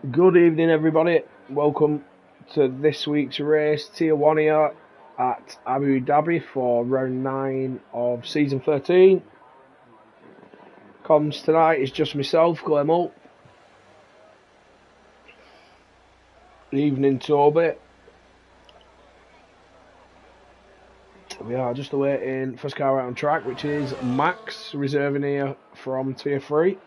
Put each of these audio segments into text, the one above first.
Good evening, everybody. Welcome to this week's race, Tier 1 here at Abu Dhabi for round 9 of season 13. Comms tonight is just myself, Glenn Hull. Evening, Toby. We are just awaiting first car out on track, which is Max, reserving here from Tier 3.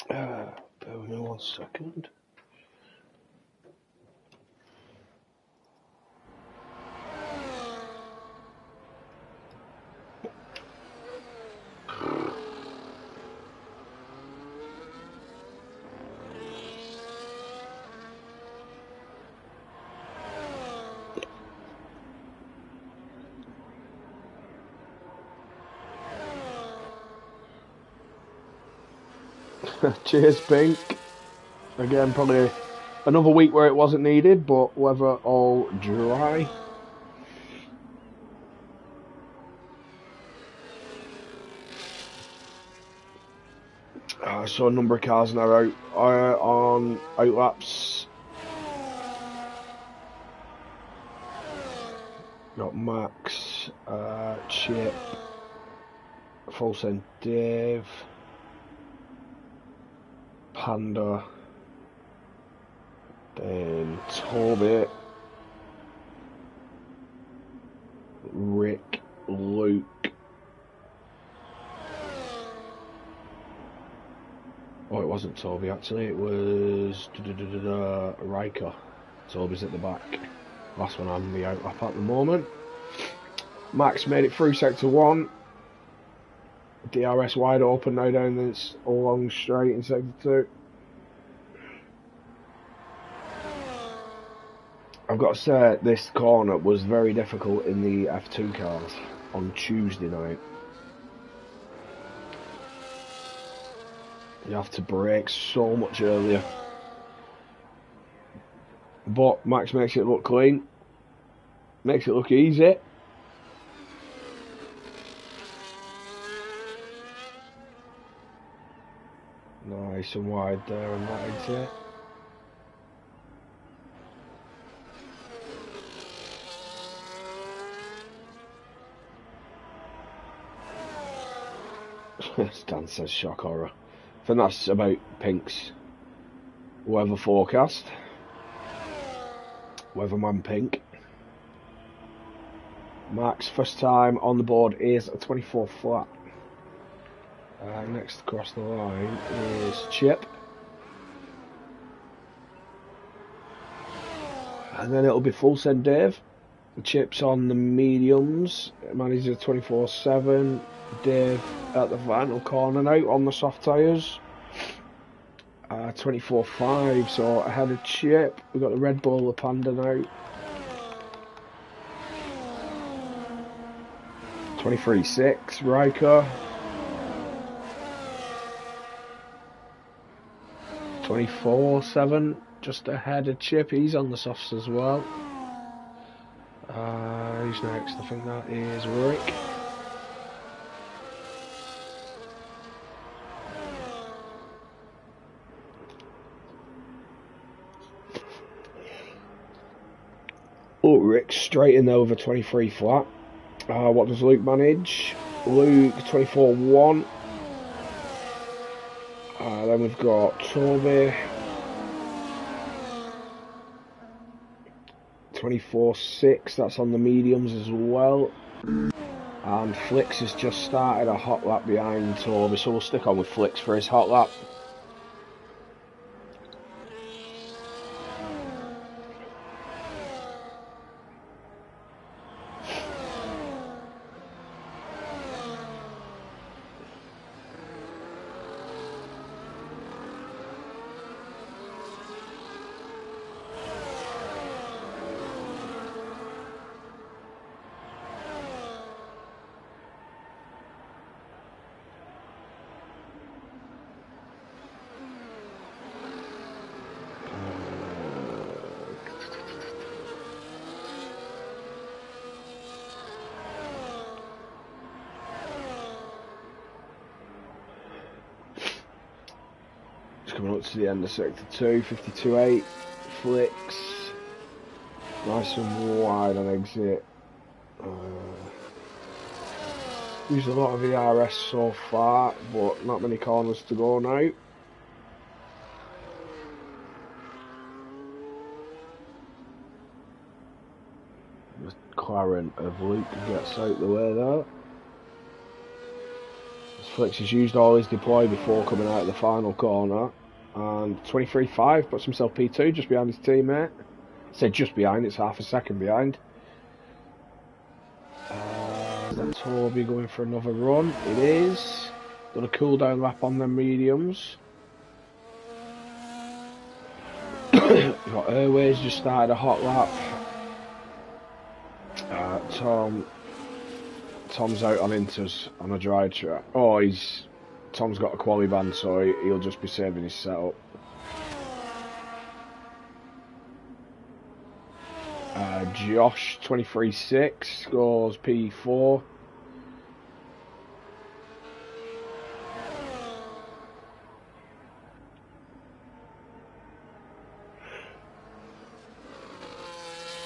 Bear with me 1 second. Cheers, Pink. Again, probably another week where it wasn't needed, but weather all dry. So a number of cars now out on outlaps. Got Max, Chip, Full Send Dave, Panda, then Toby, Rick, Luke, oh, it wasn't Toby actually, it was Riker. Toby's at the back. Last one on the outlap at the moment. Max made it through sector 1. DRS wide open now down this long straight in sector 2. I've got to say, this corner was very difficult in the F2 cars on Tuesday night. You have to brake so much earlier. But Max makes it look clean. Makes it look easy. Nice and wide there on that exit. Stan says shock horror. I think that's about Pink's weather forecast. Weatherman Pink. Max, first time on the board, is a 24 flat. Next across the line is Chip. And then it'll be Full Send Dave. The Chip's on the mediums. Manages a 24/7. Dave at the final corner now on the soft tyres. 24/5, so ahead of Chip. We've got the Red Bull, the Panda now. 23/6, Riker. 24/7, just ahead of Chip. He's on the softs as well. Who's next? I think that is Rick. Oh, Rick straight in over 23 flat. What does Luke manage? Luke 24/1. Then we've got Toby 24/6. That's on the mediums as well. And Flicks has just started a hot lap behind Toby, so we'll stick on with Flicks for his hot lap. coming up to the end of sector 2, 52.8, flicks, nice and wide on exit. Used a lot of ERS so far, but not many corners to go now. The McLaren of Luke gets out the way there. Flicks has used all his deploy before coming out of the final corner, and 23.5 puts himself P2 just behind his teammate. I said just behind, it's half a second behind. Is that Toby going for another run? It is. Done a cool down lap on them mediums. We've got Airways just started a hot lap. Tom's out on inters on a dry track. Oh, Tom's got a quali ban, so he'll just be saving his setup. Josh 23.6 scores P4.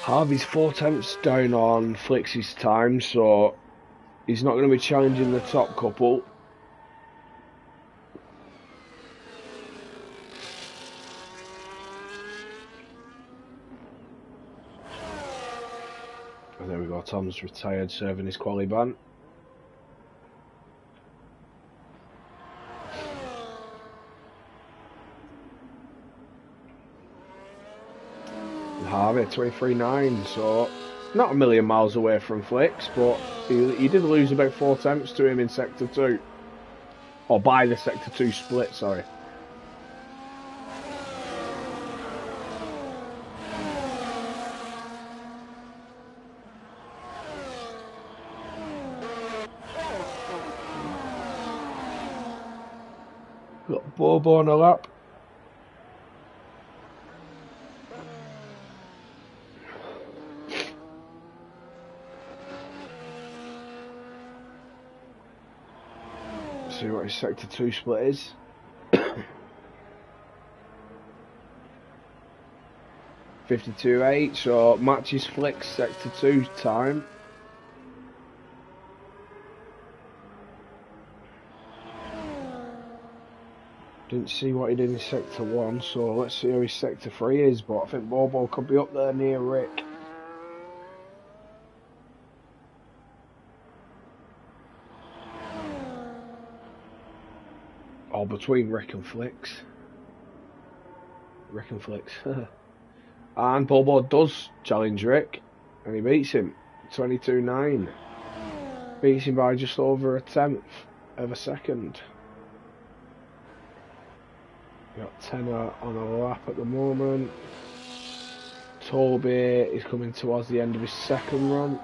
Harvey's 4 tenths down on Flix's time, so he's not going to be challenging the top couple. And there we go, Tom's retired, serving his quali ban. And Harvey 23.9, so not a million miles away from Flix, but he did lose about 4 tenths to him in sector 2. Or by the sector 2 split, sorry. Got Bobo on a lap. See what his sector 2 split is. 52.8, so matches Flick's sector 2 time. Didn't see what he did in sector 1, so let's see how his sector 3 is, but I think Bobo could be up there near Rick. Or between Rick and Flicks. Rick and Flicks. And Bobo does challenge Rick, and he beats him 22.9. Beats him by just over a tenth of a second. Got Tenor on a lap at the moment. Toby is coming towards the end of his second run.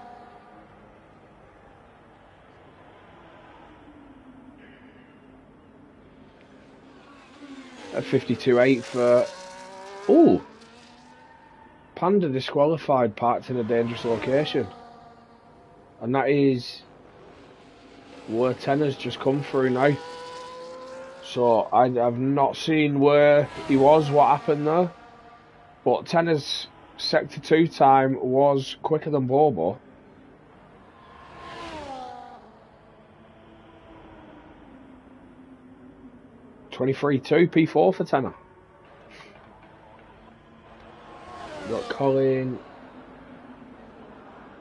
At 52.8 for... Ooh! Panda disqualified, parked in a dangerous location. And that is where Tenor's just come through now. So I have not seen where he was, what happened there. But Tenor's sector 2 time was quicker than Bobo. (23.2) P4 for Tenor. Got Colin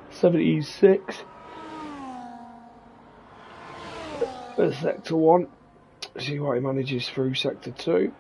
76 at sector 1. See what he manages through sector 2.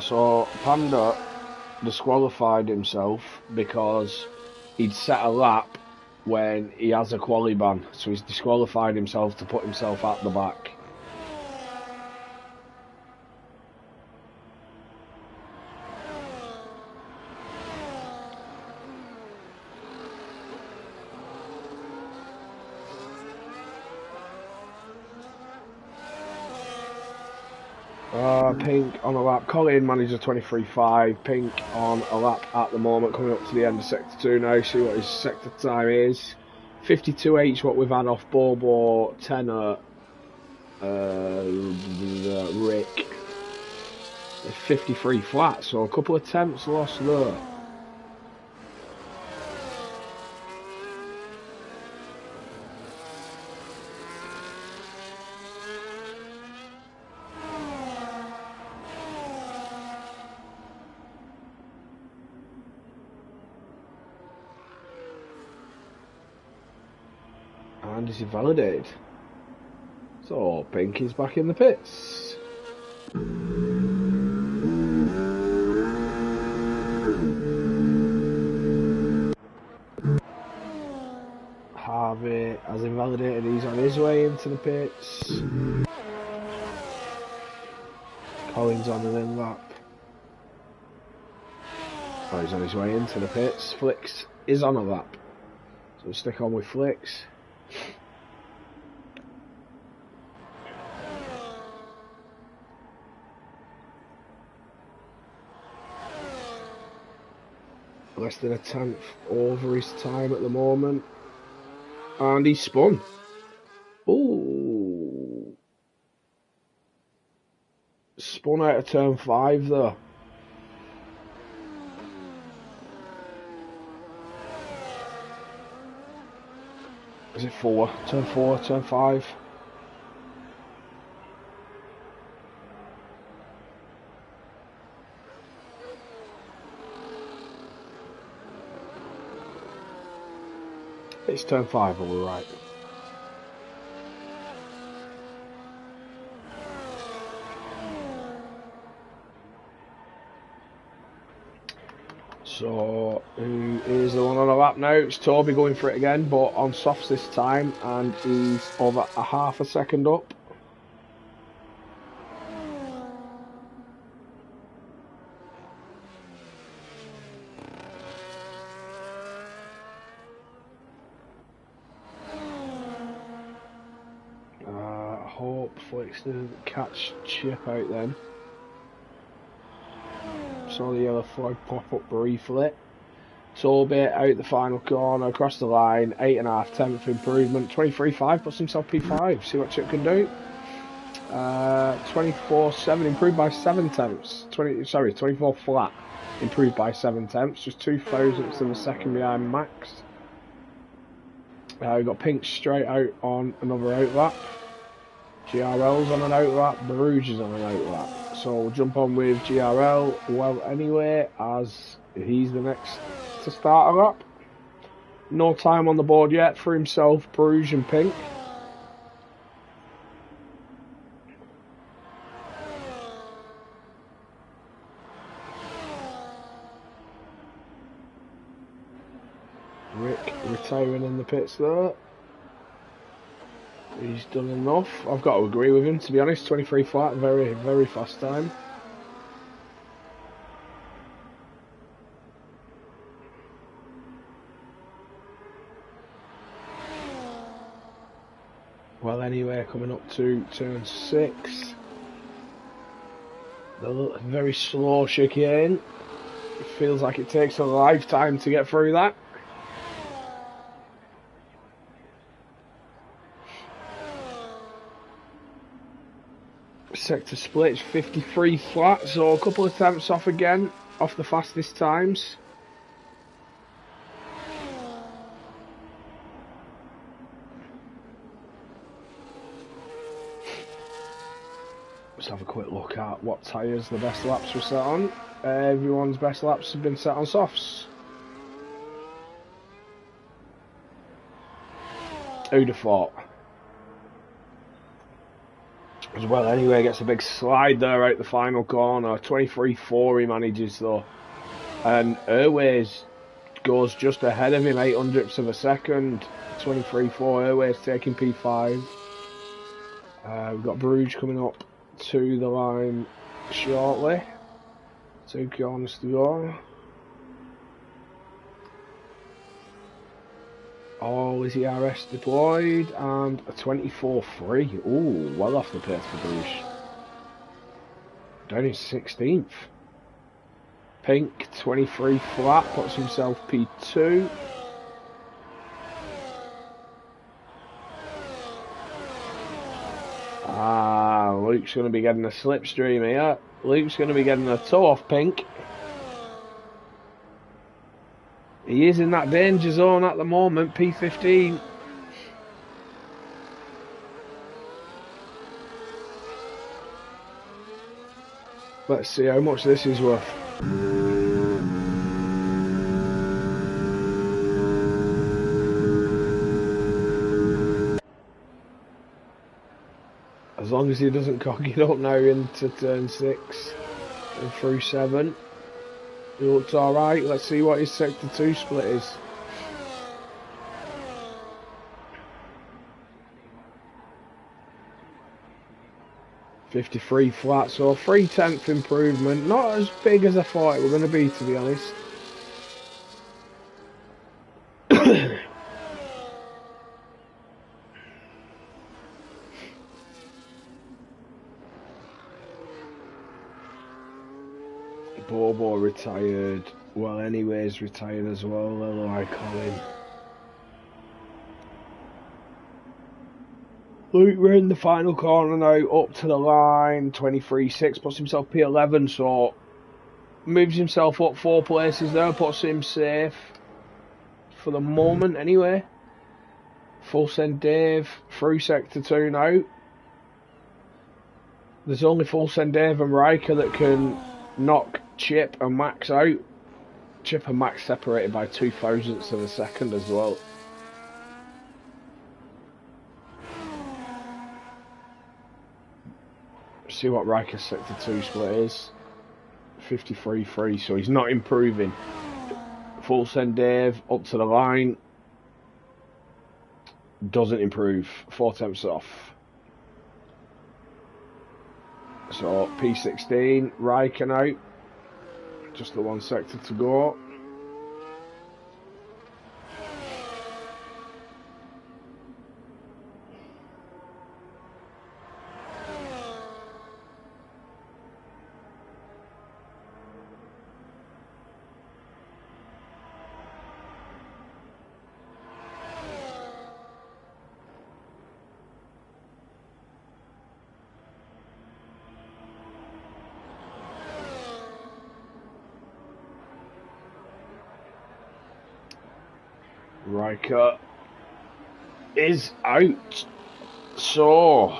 So Panda disqualified himself because he'd set a lap when he has a quali ban, so he's disqualified himself to put himself at the back. Pink on a lap. Colin manager 23.5. Pink on a lap at the moment, coming up to the end of sector 2 now. See what his sector time is. 52H, what we've had off Bobo, Tenor, Rick. 53 flat, so a couple of tenths lost there. And is he validated? So Pink is back in the pits. Harvey has invalidated, he's on his way into the pits. Collins on an in lap. Oh, he's on his way into the pits. Flicks is on a lap. So we'll stick on with Flicks. Less than a tenth over his time at the moment. And he spun. Ooh. Spun out of turn 5 though. Is it 4? Turn 4, turn 5. It's turn 5, but we're right. So, who is the one on the lap now? It's Toby going for it again, but on softs this time, and he's over a half a second up. I hope Flicks didn't catch Chip out then. Saw the yellow flag pop up briefly. Toby out the final corner, across the line, 8.5 tenth improvement. 23.5 puts himself P5. See what Chip can do. 24.7 improved by 7 tenths. 24 flat improved by 7 tenths. Just 2 thousandths of a second behind Max. We've got Pink straight out on another out lap. GRL's on an out lap. Bruges is on an out lap. So we'll jump on with GRL well anyway, as he's the next to start a lap. No time on the board yet for himself, Bruges and Pink. Rick retiring in the pits there. He's done enough. I've got to agree with him, to be honest. 23 flat, very, very fast time. Well, anyway, coming up to turn 6. The very slow chicane. It feels like it takes a lifetime to get through that. Sector split, 53 flat, so a couple of attempts off again, off the fastest times. Let's have a quick look at what tyres the best laps were set on. Everyone's best laps have been set on softs. Who'd have thought? as well. Anyway, gets a big slide there out the final corner. 23.4 he manages though, and Airways goes just ahead of him, 800ths of a second. 23.4 Airways taking P5. We've got Bruges coming up to the line shortly. 2 corners to go. All CDR S deployed and a 24.3. Ooh, well off the pace for Bruges. Down in 16th. Pink 23 flat puts himself P2. Luke's going to be getting a slipstream here. Luke's going to be getting a toe off Pink. He is in that danger zone at the moment, P15. Let's see how much this is worth. As long as he doesn't cock it up now into turn 6 and through 7. He looks alright. Let's see what his sector 2 split is. .53 flat, so 3/10 improvement. Not as big as I thought it was going to be, to be honest. Bobo retired. Well, anyways, retired as well. Like Colin. Luke, we're in the final corner now, up to the line. 23.6 puts himself P11, so moves himself up 4 places there, puts him safe for the moment anyway. Full send Dave through sector 2 now. There's only full send Dave and Riker that can knock Chip and Max out. Chip and Max separated by 0.02 of a second as well. See what Riker's sector 2 split is. 53.3, so he's not improving. Full send Dave up to the line. Doesn't improve. 4/10 off. So P16, Riker now. Just the 1 sector to go. Riker is out. So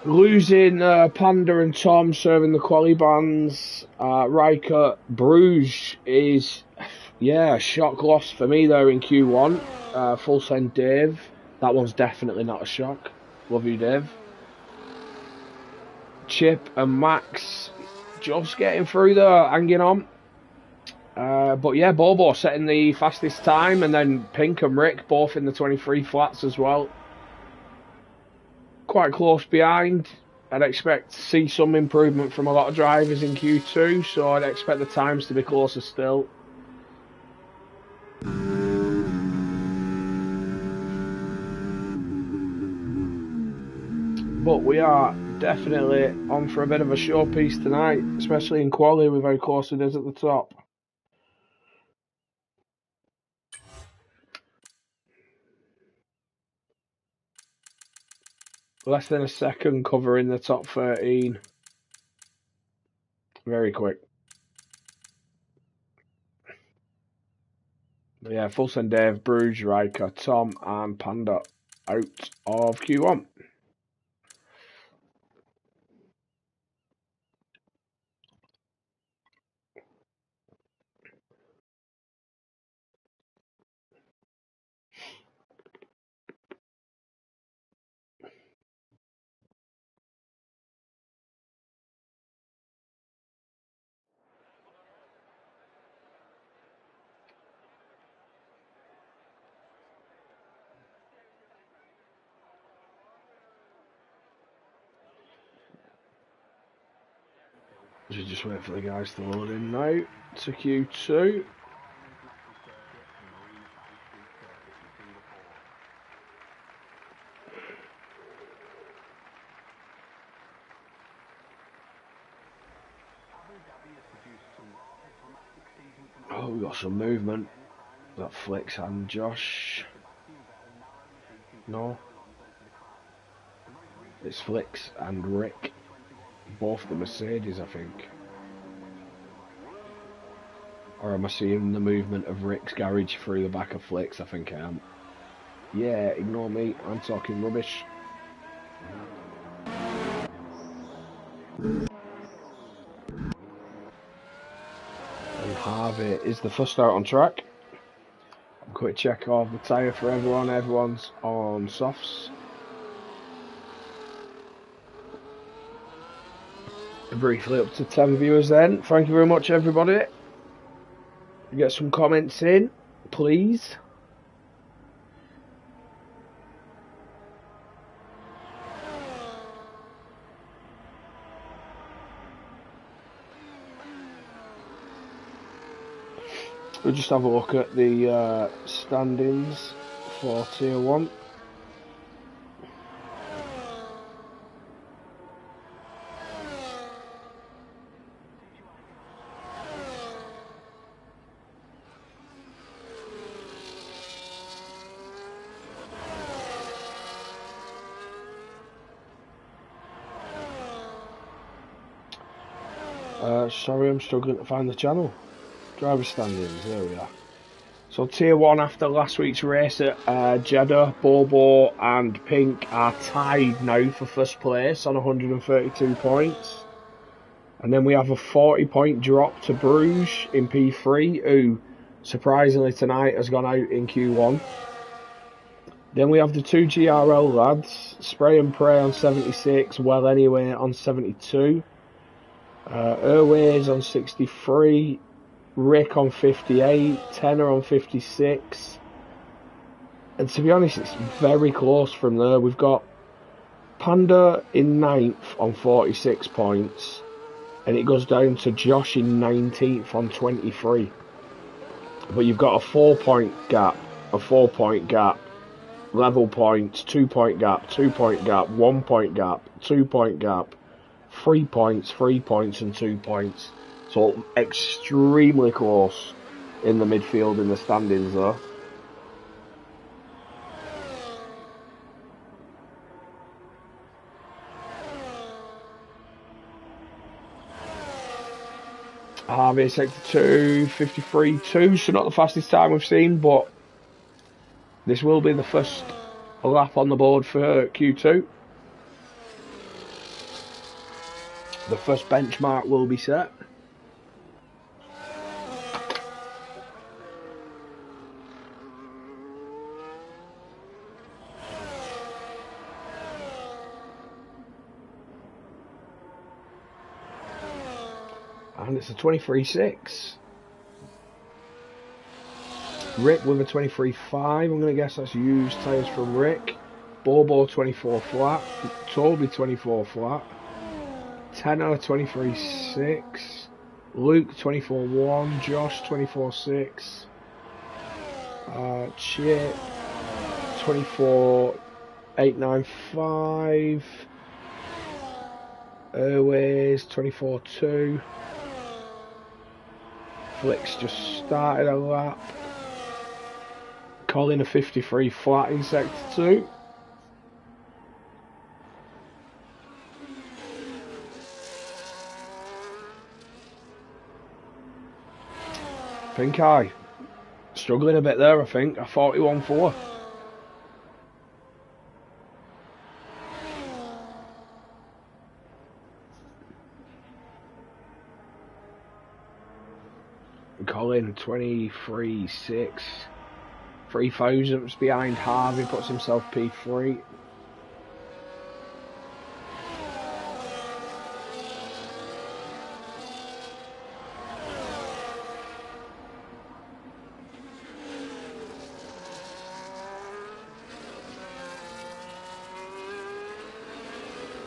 losing Panda and Tom serving the quali bands. Riker Bruges is a shock loss for me there in Q1. Full send Dave. That one's definitely not a shock. Love you, Dave. Chip and Max just getting through there, hanging on. But yeah, Bobo setting the fastest time, and then Pink and Rick both in the 23 flats as well. Quite close behind. I'd expect to see some improvement from a lot of drivers in Q2, so I'd expect the times to be closer still. But we are definitely on for a bit of a showpiece tonight, especially in quali with how close it is at the top. Less than a second covering the top 13. Very quick. But yeah, full send Dave, Bruges, Riker, Tom and Panda out of Q1. Just wait for the guys to load in now to Q2. Oh, we got some movement. That Flicks and Josh. No. It's Flicks and Rick. Both the Mercedes, I think. Or am I seeing the movement of Rick's garage through the back of Flicks? I think I am. Yeah, ignore me. I'm talking rubbish. And Harvey is the first out on track. Quick check of the tyre for everyone. Everyone's on softs. Briefly up to 10 viewers then. Thank you very much, everybody. Get some comments in, please. We'll just have a look at the standings for Tier 1. Sorry, I'm struggling to find the channel. Driver standings, there we are. So Tier 1 after last week's race at Jeddah, Bobo and Pink are tied now for first place on 132 points. And then we have a 40-point drop to Bruges in P3, who surprisingly tonight has gone out in Q1. Then we have the two GRL lads, Spray and Pray on 76, Well Anyway on 72. Airways on 63, Rick on 58, Tenor on 56, and to be honest it's very close from there. We've got Panda in 9th on 46 points, and it goes down to Josh in 19th on 23, but you've got a 4-point gap, level points, 2-point gap, 2-point gap, 1-point gap, 2-point gap, 3 points, 3 points and 2 points. So extremely close in the midfield in the standings there. Harvey sector 2, 53.2, so not the fastest time we've seen, but this will be the first lap on the board for Q2. The first benchmark will be set. And it's a 23.6. Rick with a 23.5. I'm going to guess that's used tyres from Rick. Bobo 24 flat. Toby 24 flat. Tenor 23.6. Luke 24.1. Josh 24.6. Chip 24.895. Airways 24.2. Flicks just started a lap. Colin a 53 flat in sector 2. Pink Eye struggling a bit there, I think. A 41.4. Colin 23.6. 3 thousandths behind Harvey, puts himself P3.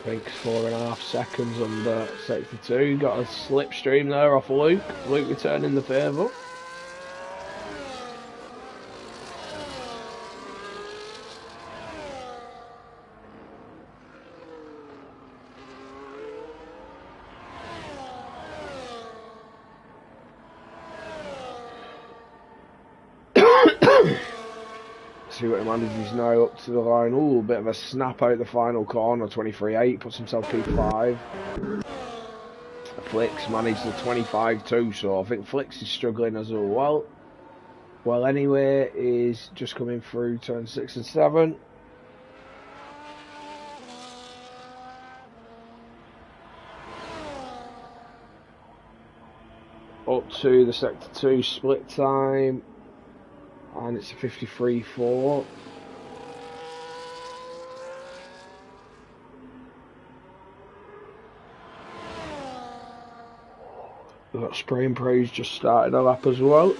think 4.5 seconds under sector 2. Got a slipstream there off Luke. Luke returning the favour. See what he manages now up to the line. Ooh, bit of a snap out the final corner. 23.8, puts himself P5. Flicks managed the 25.2, so I think Flicks is struggling as well. Well, anyway, is just coming through turn 6 and 7. Up to the sector 2 split time. And it's a 53.4. We've got Spray and Praise just started a lap as well.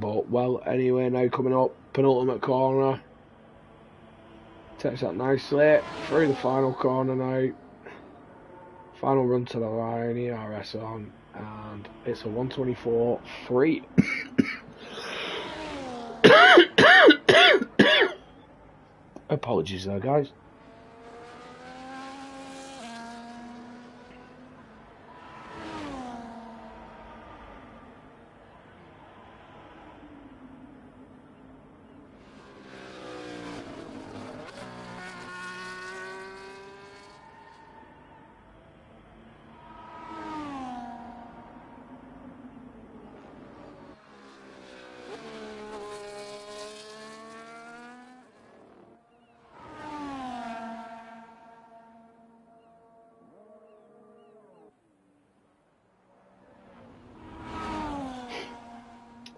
But well, anyway, now coming up, penultimate corner. Takes that nicely through the final corner now. Final run to the line, ERS on, and it's a 124.3. Apologies there, guys.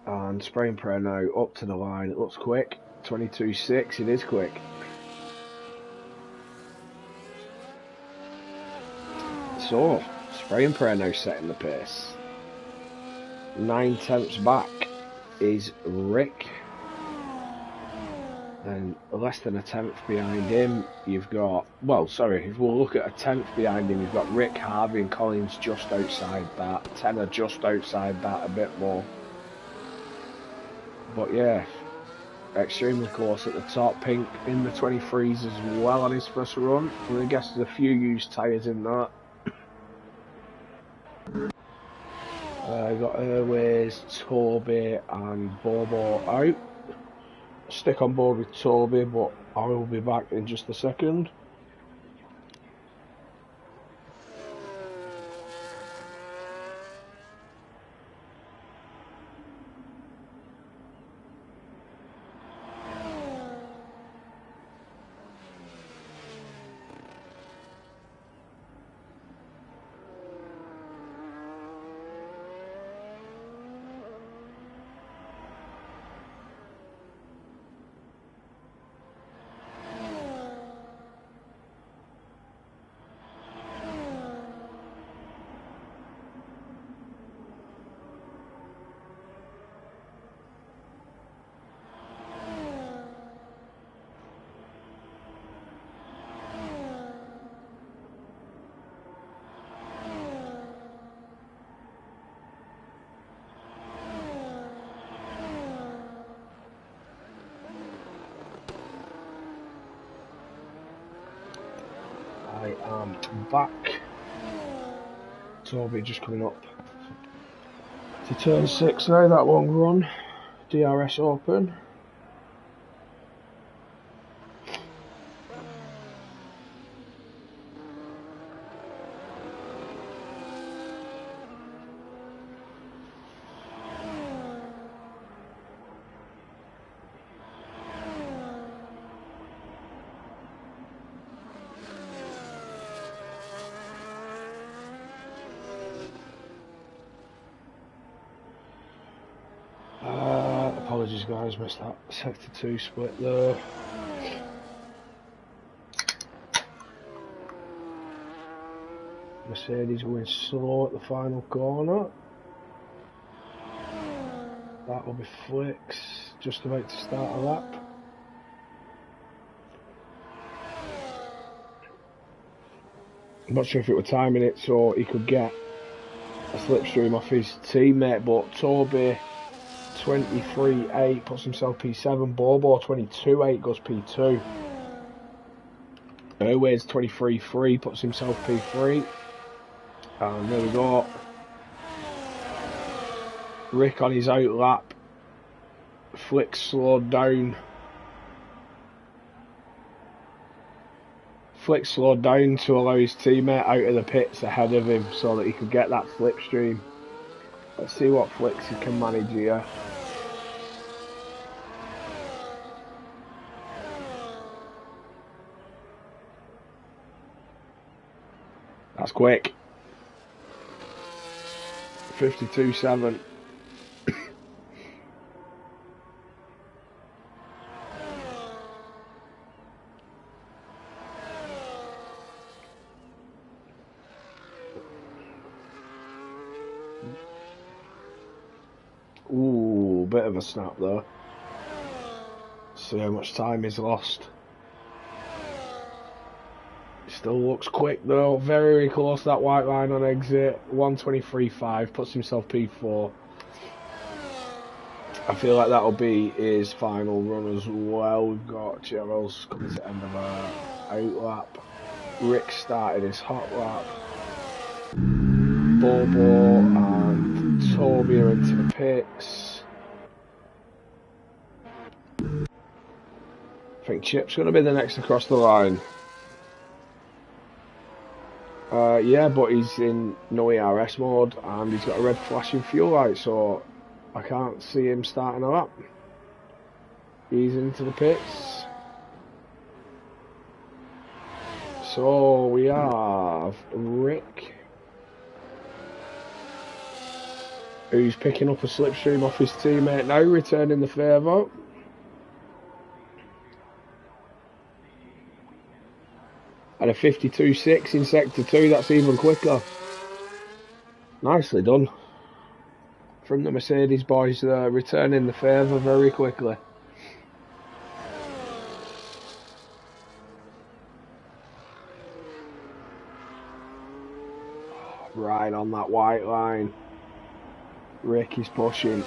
And Spray and Pray now up to the line. It looks quick. 22.6. It is quick. So Spray and Pray now setting the pace. 9 tenths back is Rick. Then less than a tenth behind him, you've got, well, sorry, if we'll look at a tenth behind him, you've got Rick, Harvey and Collins just outside that. Tenner just outside that a bit more. But yeah, extremely close at the top. Pink in the 23s as well on his first run. I guess there's a few used tyres in that. Got Airways, Toby and Bobo out. Stick on board with Toby, but I will be back in just a second. I am back. Toby just coming up to turn 6 now, that long run. DRS open. Apologies guys, missed that sector 2 split there. Mercedes going slow at the final corner. That will be Flicks. just about to start a lap. I'm not sure if it were timing it so he could get a slipstream off his teammate, but Toby 23.8 puts himself P7, Bobo 22.8 goes P2. Airways 23.3 puts himself P3. And there we go. Rick on his out lap. Flick slowed down. Flick slowed down to allow his teammate out of the pits ahead of him so that he could get that slipstream. Let's see what Flicks he can manage here. That's quick. 52.7. Ooh, bit of a snap there. See how much time is lost. Still looks quick though, very close to that white line on exit. 1:23.5 puts himself P4. I feel like that'll be his final run as well. We've got Gerald's coming to the end of our out lap. Rick started his hot lap. Bobo and Toby are into the pits. I think Chip's going to be the next across the line. Yeah, but he's in no ERS mode and he's got a red flashing fuel light, so I can't see him starting a lap. He's into the pits. So we have Rick, who's picking up a slipstream off his teammate now, returning the favour. And a 52.6 in sector 2, that's even quicker. Nicely done from the Mercedes boys there, returning the favour very quickly. Right on that white line. Rick is pushing.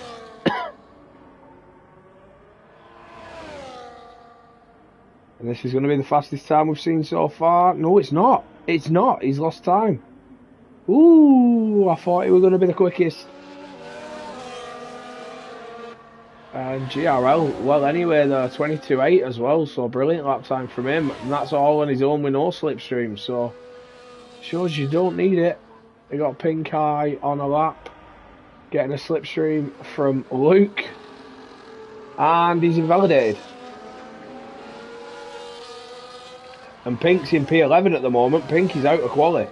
And this is going to be the fastest time we've seen so far. No, it's not. It's not. He's lost time. Ooh, I thought he was going to be the quickest. And GRL, well anyway, they're 22.8 as well, so brilliant lap time from him. And that's all on his own with no slipstream, so shows you don't need it. He got pink eye on a lap, getting a slipstream from Luke. And he's invalidated. And Pink's in P11 at the moment. Pink is out of quali.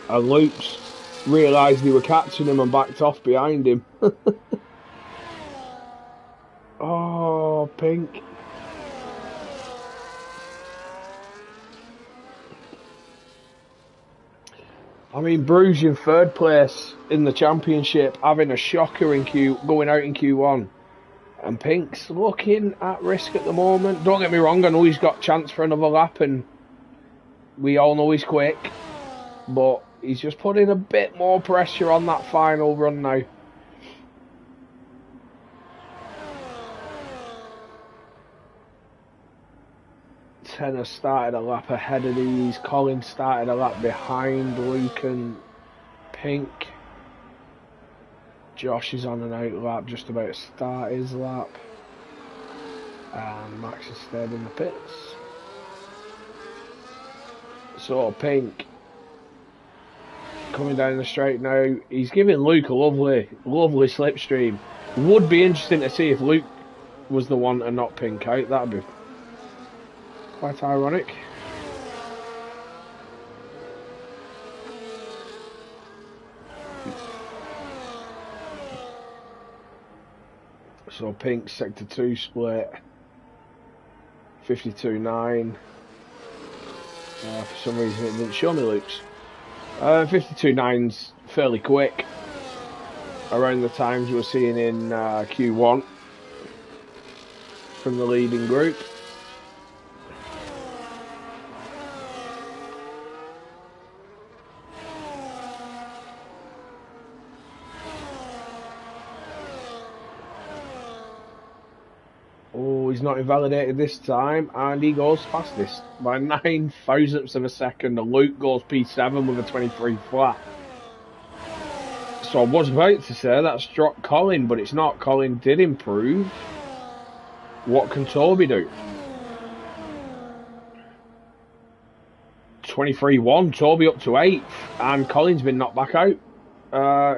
And Luke's realised they were catching him and backed off behind him. Oh, Pink. I mean, Bruges in third place in the championship, having a shocker in going out in Q1. And Pink's looking at risk at the moment. Don't get me wrong, I know he's got a chance for another lap and we all know he's quick. But he's just putting a bit more pressure on that final run now. Tenner started a lap ahead of these. Colin started a lap behind Luke and Pink. Josh is on an out lap, just about to start his lap. And Max has stayed in the pits. So Pink coming down the straight now. He's giving Luke a lovely slipstream. Would be interesting to see if Luke was the one and not Pink out. That'd be quite ironic. So Pink sector 2 split 52.9. For some reason it didn't show me Luke's. 52.9's fairly quick, around the times we were seeing in Q1 from the leading group. Oh, he's not invalidated this time, and he goes fastest by 9 thousandths of a second. Luke goes P7 with a 23 flat. So I was about to say that's dropped Colin, but it's not. Colin did improve. What can Toby do? 23-1, Toby up to 8th, and Colin's been knocked back out.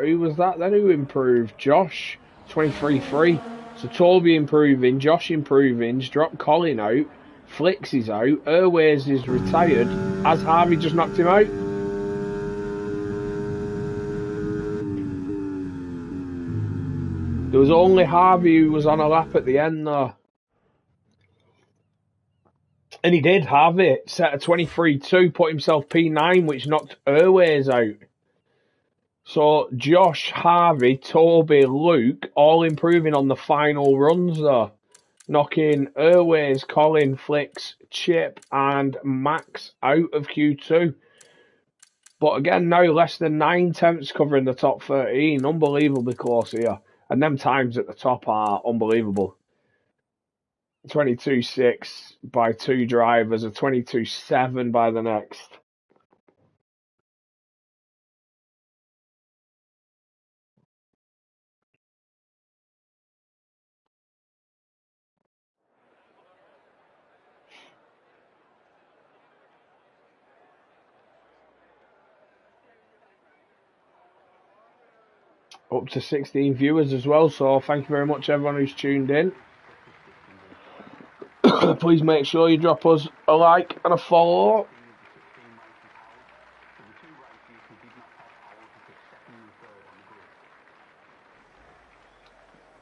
Who was that then who improved? Josh, 23-3. So Toby improving, Josh improving, dropped Colin out, Flicks is out, Airways is retired, as Harvey just knocked him out. There was only Harvey who was on a lap at the end though. And he did, Harvey, set a 23-2, put himself P9, which knocked Airways out. So Josh, Harvey, Toby, Luke, all improving on the final runs though. Knocking Airways, Colin, Flicks, Chip and Max out of Q2. But again, now less than 9 tenths covering the top 13. Unbelievably close here. And them times at the top are unbelievable. 22.6 by 2 drivers, a 22.7 by the next. Up to 16 viewers as well, so thank you very much everyone who's tuned in. Please make sure you drop us a like and a follow.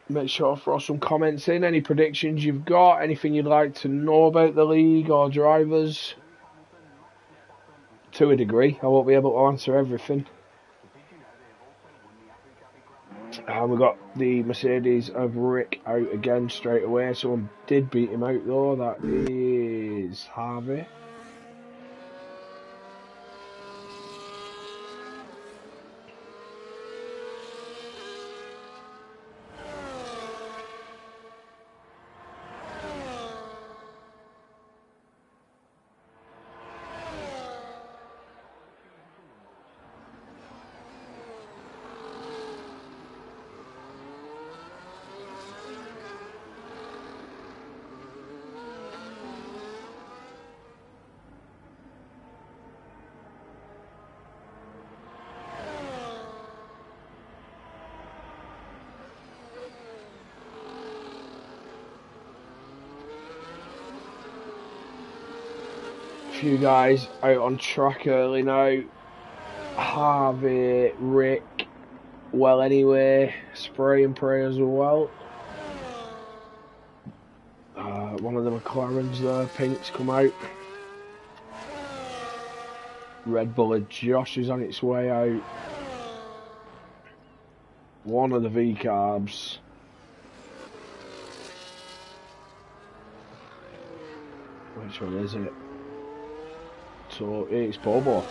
Make sure to throw some comments in, any predictions you've got, anything you'd like to know about the league or drivers. To a degree, I won't be able to answer everything. We've got the Mercedes of Rick out again straight away. Someone did beat him out though, that is Harvey. Few guys out on track early now. Harvey, Rick, well anyway, Spray and Pray as well. One of the McLarens there, Pink's come out. Red Bull of Josh is on its way out. One of the V-carbs. Which one is it? So it's Bobo.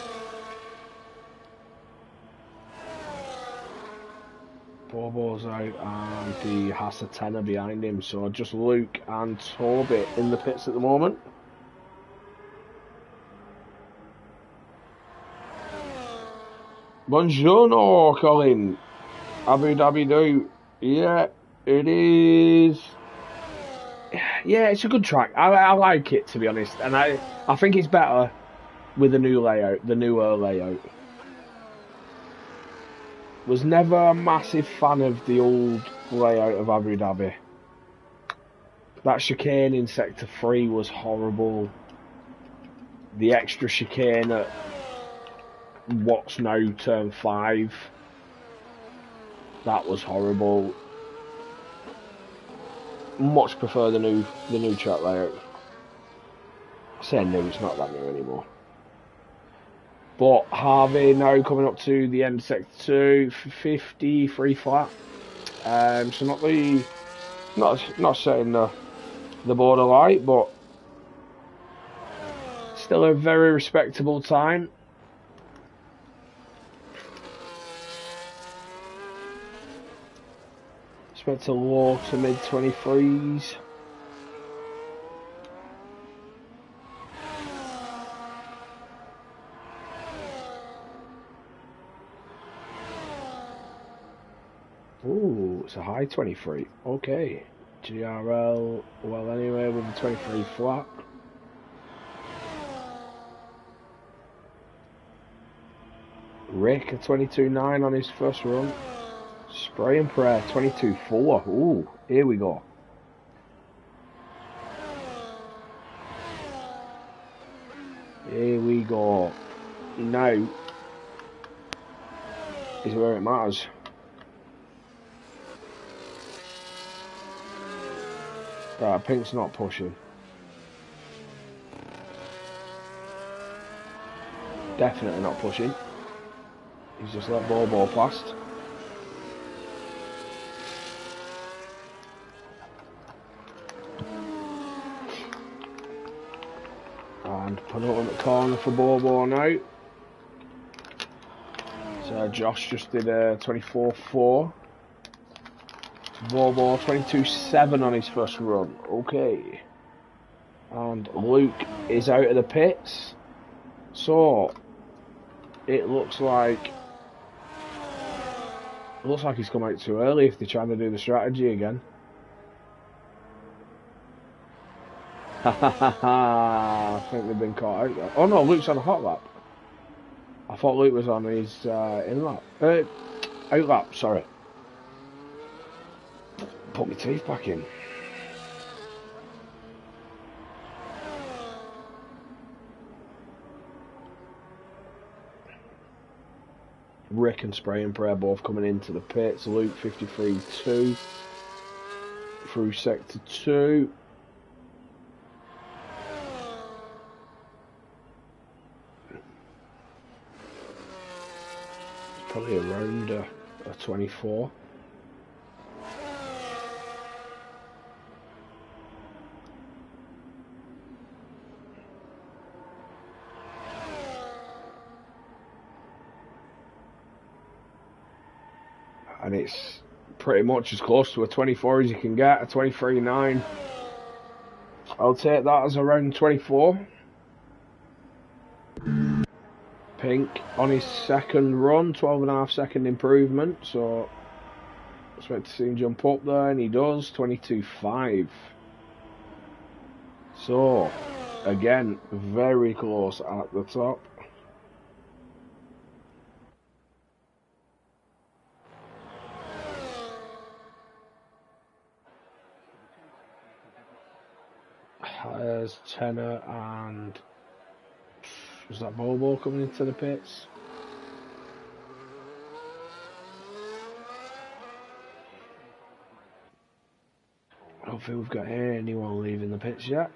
Bobo's out and the Hasatena behind him. So just Luke and Toby in the pits at the moment. Buongiorno, Colin. Abu Dhabi do. Yeah, it is. Yeah, it's a good track. I like it, to be honest. And I think it's better with the new layout, the newer layout. Was never a massive fan of the old layout of Abu Dhabi. That chicane in Sector 3 was horrible. The extra chicane at what's now Turn 5, that was horrible. Much prefer the new track layout. I say new, it's not that new anymore. But Harvey now coming up to the end of sector 2, 53 flat. So not setting the border light, but still a very respectable time. Expect a low to mid 23s. Ooh, it's a high 23. Okay. GRL, well anyway, with the 23 flat. Rick, a 22.9 on his first run. Spray and Prayer, 22.4. Ooh, here we go. Here we go. Now is where it matters. Right, Pink's not pushing. Definitely not pushing. He's just let Bobo past. And penultimate corner for Bobo now. So Josh just did a 24.4. Bobo 22.7 on his first run. Okay. And Luke is out of the pits. So it looks like he's come out too early if they're trying to do the strategy again. I think they've been caught out there. Oh no, Luke's on a hot lap. I thought Luke was on his in lap. Out lap, sorry. Put my teeth back in. Rick and Spray and Prayer both coming into the pits. Luke 53.2 through sector 2. It's probably around a 24. And it's pretty much as close to a 24 as you can get, a 23.9. I'll take that as around 24. Pink on his second run, 12.5 second improvement, so expect to see him jump up there, and he does, 22.5. So, again, very close at the top. There's Tenor and was that Bobo coming into the pits? I don't think we've got anyone leaving the pits yet.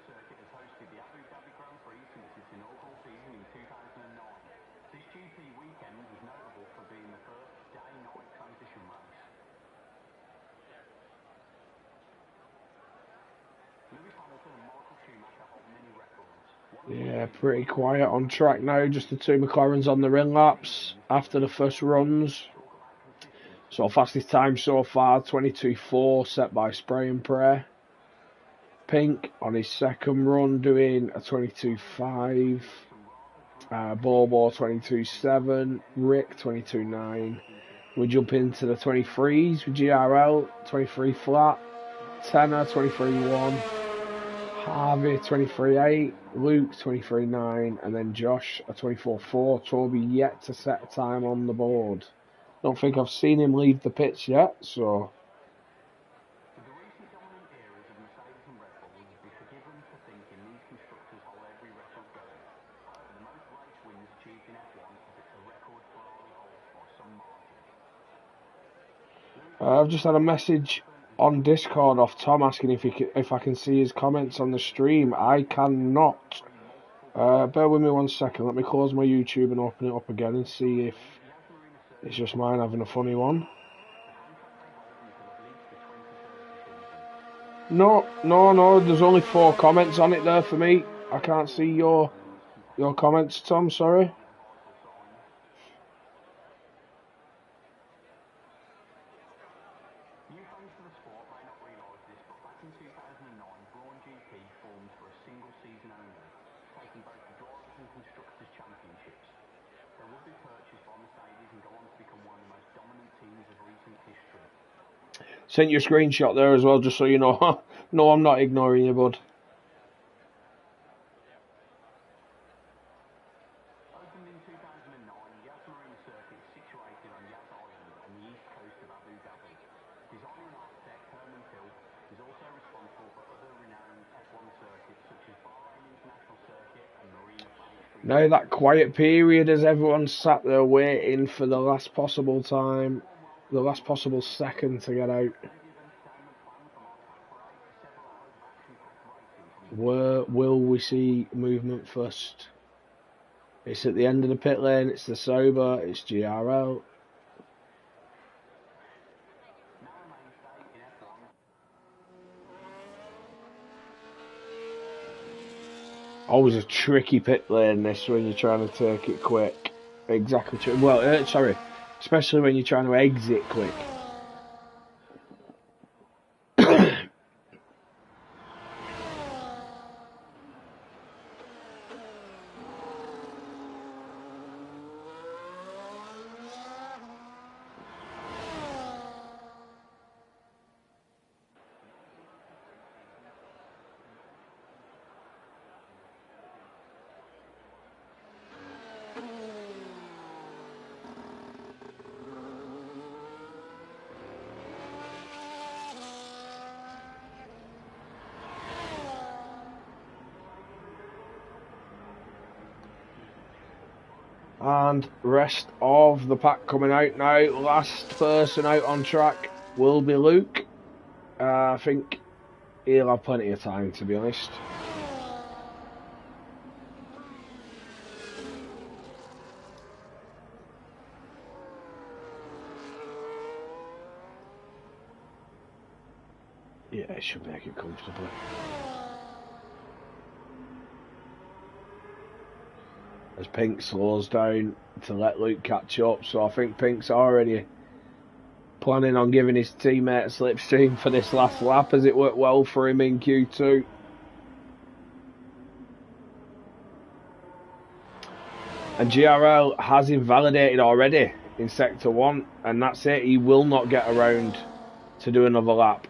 Yeah, pretty quiet on track now. Just the two McLarens on the ring laps after the first runs. So fastest time so far, 22.4, set by Spray and Prayer. Pink on his second run doing a 22.5. Bobo 22.7. Rick 22.9. We jump into the 23s with GRL 23 flat. Tenor 23.1. Harvey 23.8, Luke 23.9, and then Josh a 24.4. Toby yet to set a time on the board. Don't think I've seen him leave the pits yet, so. I've just had a message on Discord off Tom asking if I can see his comments on the stream. I cannot. Bear with me 1 second. Let me close my YouTube and open it up again and see if it's just mine having a funny one. No. There's only 4 comments on it there for me. I can't see your comments, Tom. Sorry. Sent you a screenshot there as well, just so you know. No, I'm not ignoring you, bud. Opened in 2009, Yas Marina Circuit is situated on Yas Island on the east coast of Abu Dhabi. Designer and architect Herman Hill is also responsible for other renowned F1 circuits such as Bahrain International Circuit and Marina Bay Street. Now that quiet period as everyone sat there waiting for the last possible time, the last possible second to get out. Where will we see movement first? It's at the end of the pit lane, it's the Sauber, it's GRL. Always a tricky pit lane this when you're trying to take it quick. Exactly. Well, sorry, especially when you're trying to exit quick. And rest of the pack coming out now. Last person out on track will be Luke. I think he'll have plenty of time, to be honest. Yeah, it should make it comfortably. As Pink slows down to let Luke catch up, so I think Pink's already planning on giving his teammate a slipstream for this last lap, as it worked well for him in Q2. And GRL has invalidated already in Sector 1, and that's it. He will not get around to do another lap.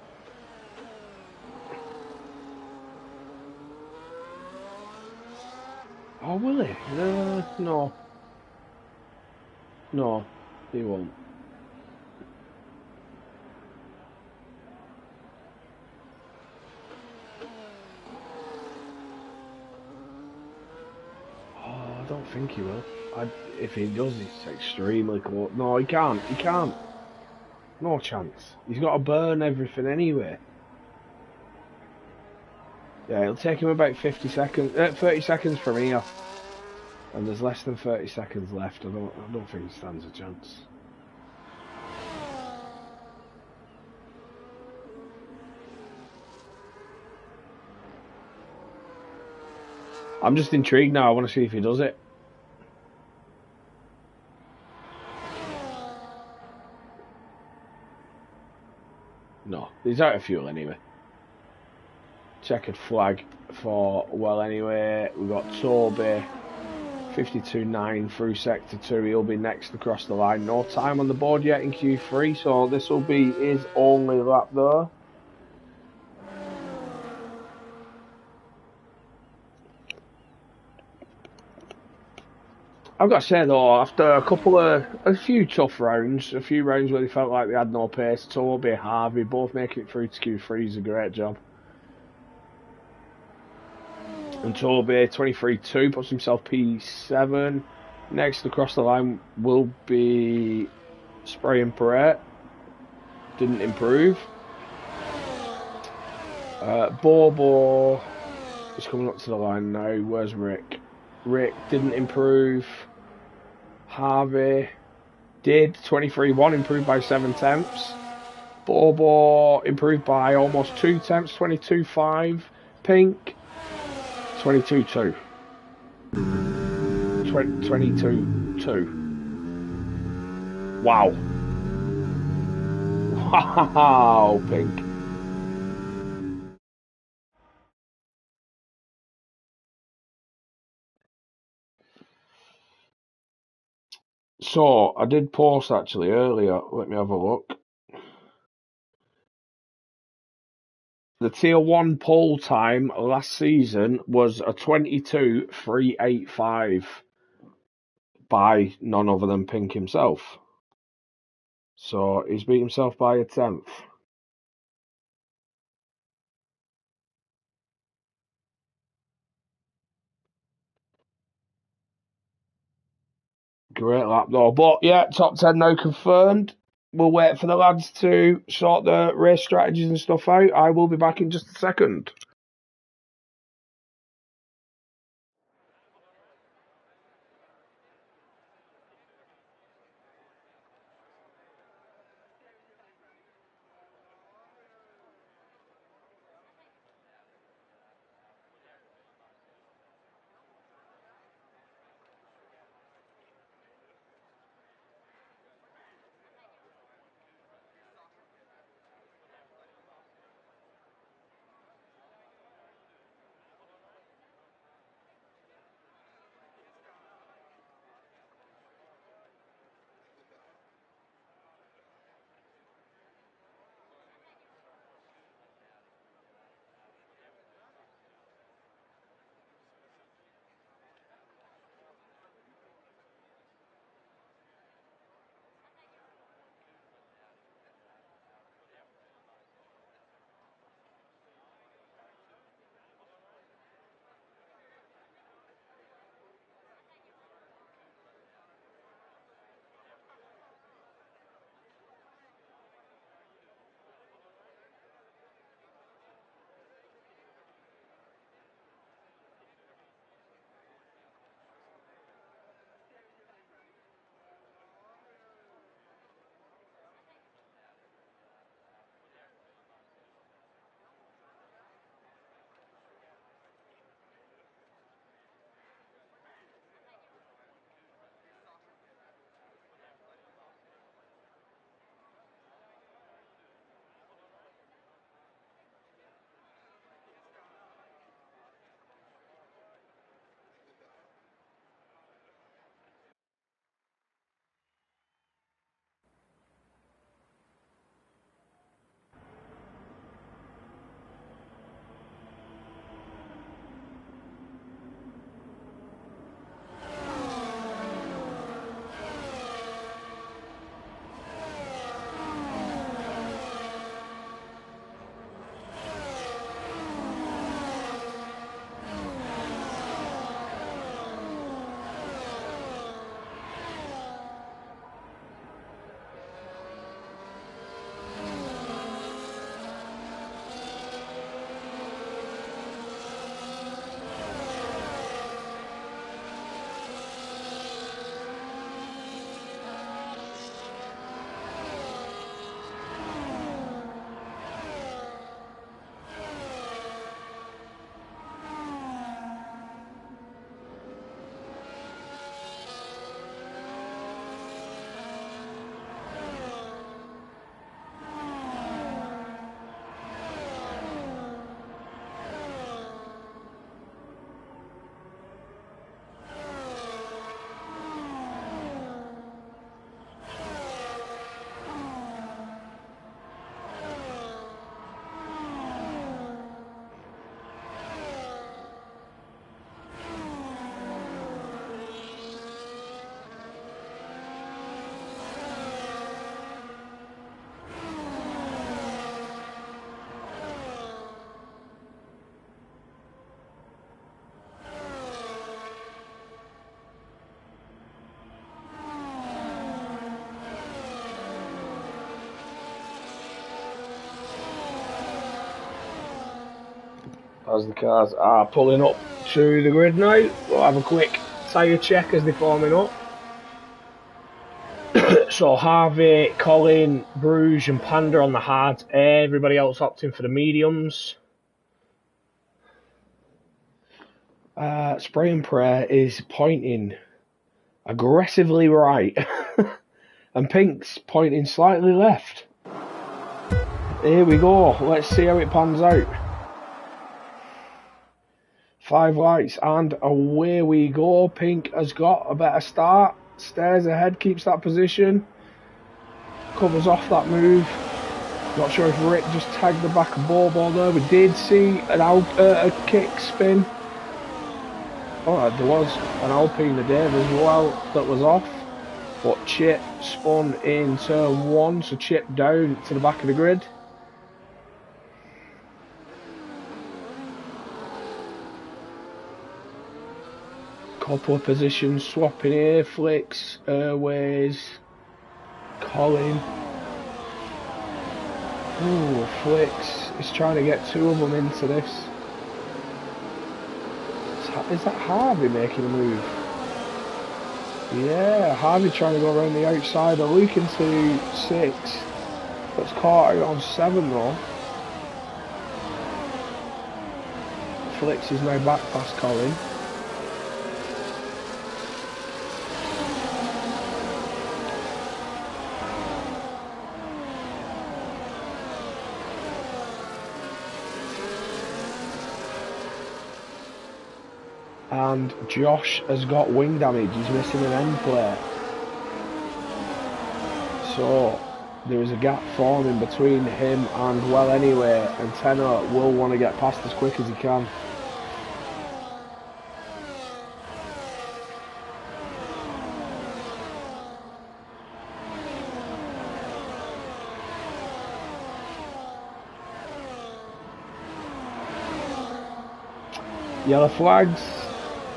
Oh, will he? No. No, he won't. Oh, I don't think he will. If he does, it's extremely close. No, he can't. He can't. No chance. He's got to burn everything anyway. Yeah, it'll take him about 30 seconds from here. And there's less than 30 seconds left. I don't think he stands a chance. I'm just intrigued now. I want to see if he does it. No, he's out of fuel anyway. Checkered flag for well anyway. We've got Toby 52.9 through sector 2. He'll be next across the line. No time on the board yet in Q3, so this will be his only lap there. I've got to say though, after a few tough rounds, a few rounds where they felt like they had no pace, Toby, Harvey, both making it through to Q3 is a great job. And Toby, 23.2, puts himself P7. Next across the line will be Spray and Perret. Didn't improve. Bobo is coming up to the line now. Where's Rick? Rick didn't improve. Harvey did. 23.1, improved by 7 tenths. Bobo improved by almost 2 tenths, 22.5. Pink, 22.2. 22.2. Wow. Wow, Pink. So, I did post actually earlier. Let me have a look. The Tier 1 pole time last season was a 22.385 by none other than Pink himself. So, he's beat himself by a tenth. Great lap though. But yeah, top 10 now confirmed. We'll wait for the lads to sort the race strategies and stuff out. I will be back in just a second. As the cars are pulling up to the grid now. We'll have a quick tyre check as they're forming up. So Harvey, Colin, Bruges and Panda on the hard. Everybody else opting for the mediums. Spray and Pray is pointing aggressively right. And Pink's pointing slightly left. Here we go. Let's see how it pans out. 5 lights and away we go. Pink has got a better start. Stares ahead, keeps that position. Covers off that move. Not sure if Rick just tagged the back of Bobo there. We did see a kick spin. Oh, there was an Alpine Dave as well that was off. But Chip spun in turn 1, so Chip down to the back of the grid. Couple of positions swapping here. Flicks, Airways, Colin. Ooh, Flicks is trying to get 2 of them into this. Is that Harvey making a move? Yeah, Harvey trying to go around the outside. Luke into 6. That's caught out on 7 though. Flicks is now back past Colin. And Josh has got wing damage. He's missing an end plate. So there is a gap forming between him and Well Anyway, and Tenor will want to get past as quick as he can. Yellow flags.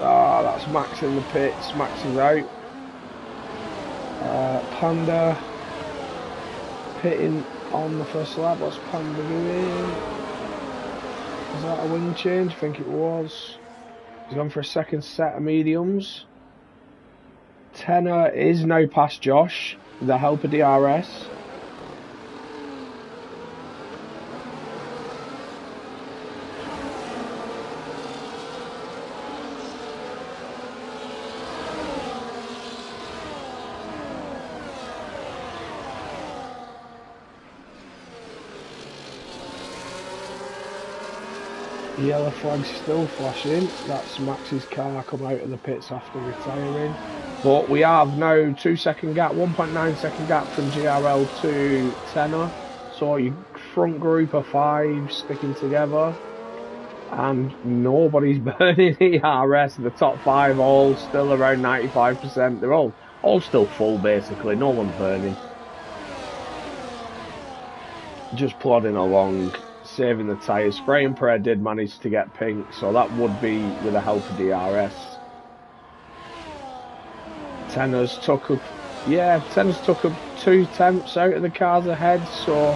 Ah, that's Max in the pits. Max is out. Panda pitting on the first lap. What's Panda doing? Is that a wing change? I think it was. He's gone for a second set of mediums. Tenor is now past Josh with the help of DRS. Yellow flag's still flashing. That's Max's car come out of the pits after retiring. But we have now 2 second gap, 1.9 second gap from GRL to Tenor. So your front group of 5 sticking together. And nobody's burning ERS. The top 5 all still around 95%. They're all still full basically. No one's burning. Just plodding along. Saving the tyres. Spray and Pray did manage to get Pink, so that would be with the help of DRS. Tenor's took up 2 tenths out of the cars ahead, so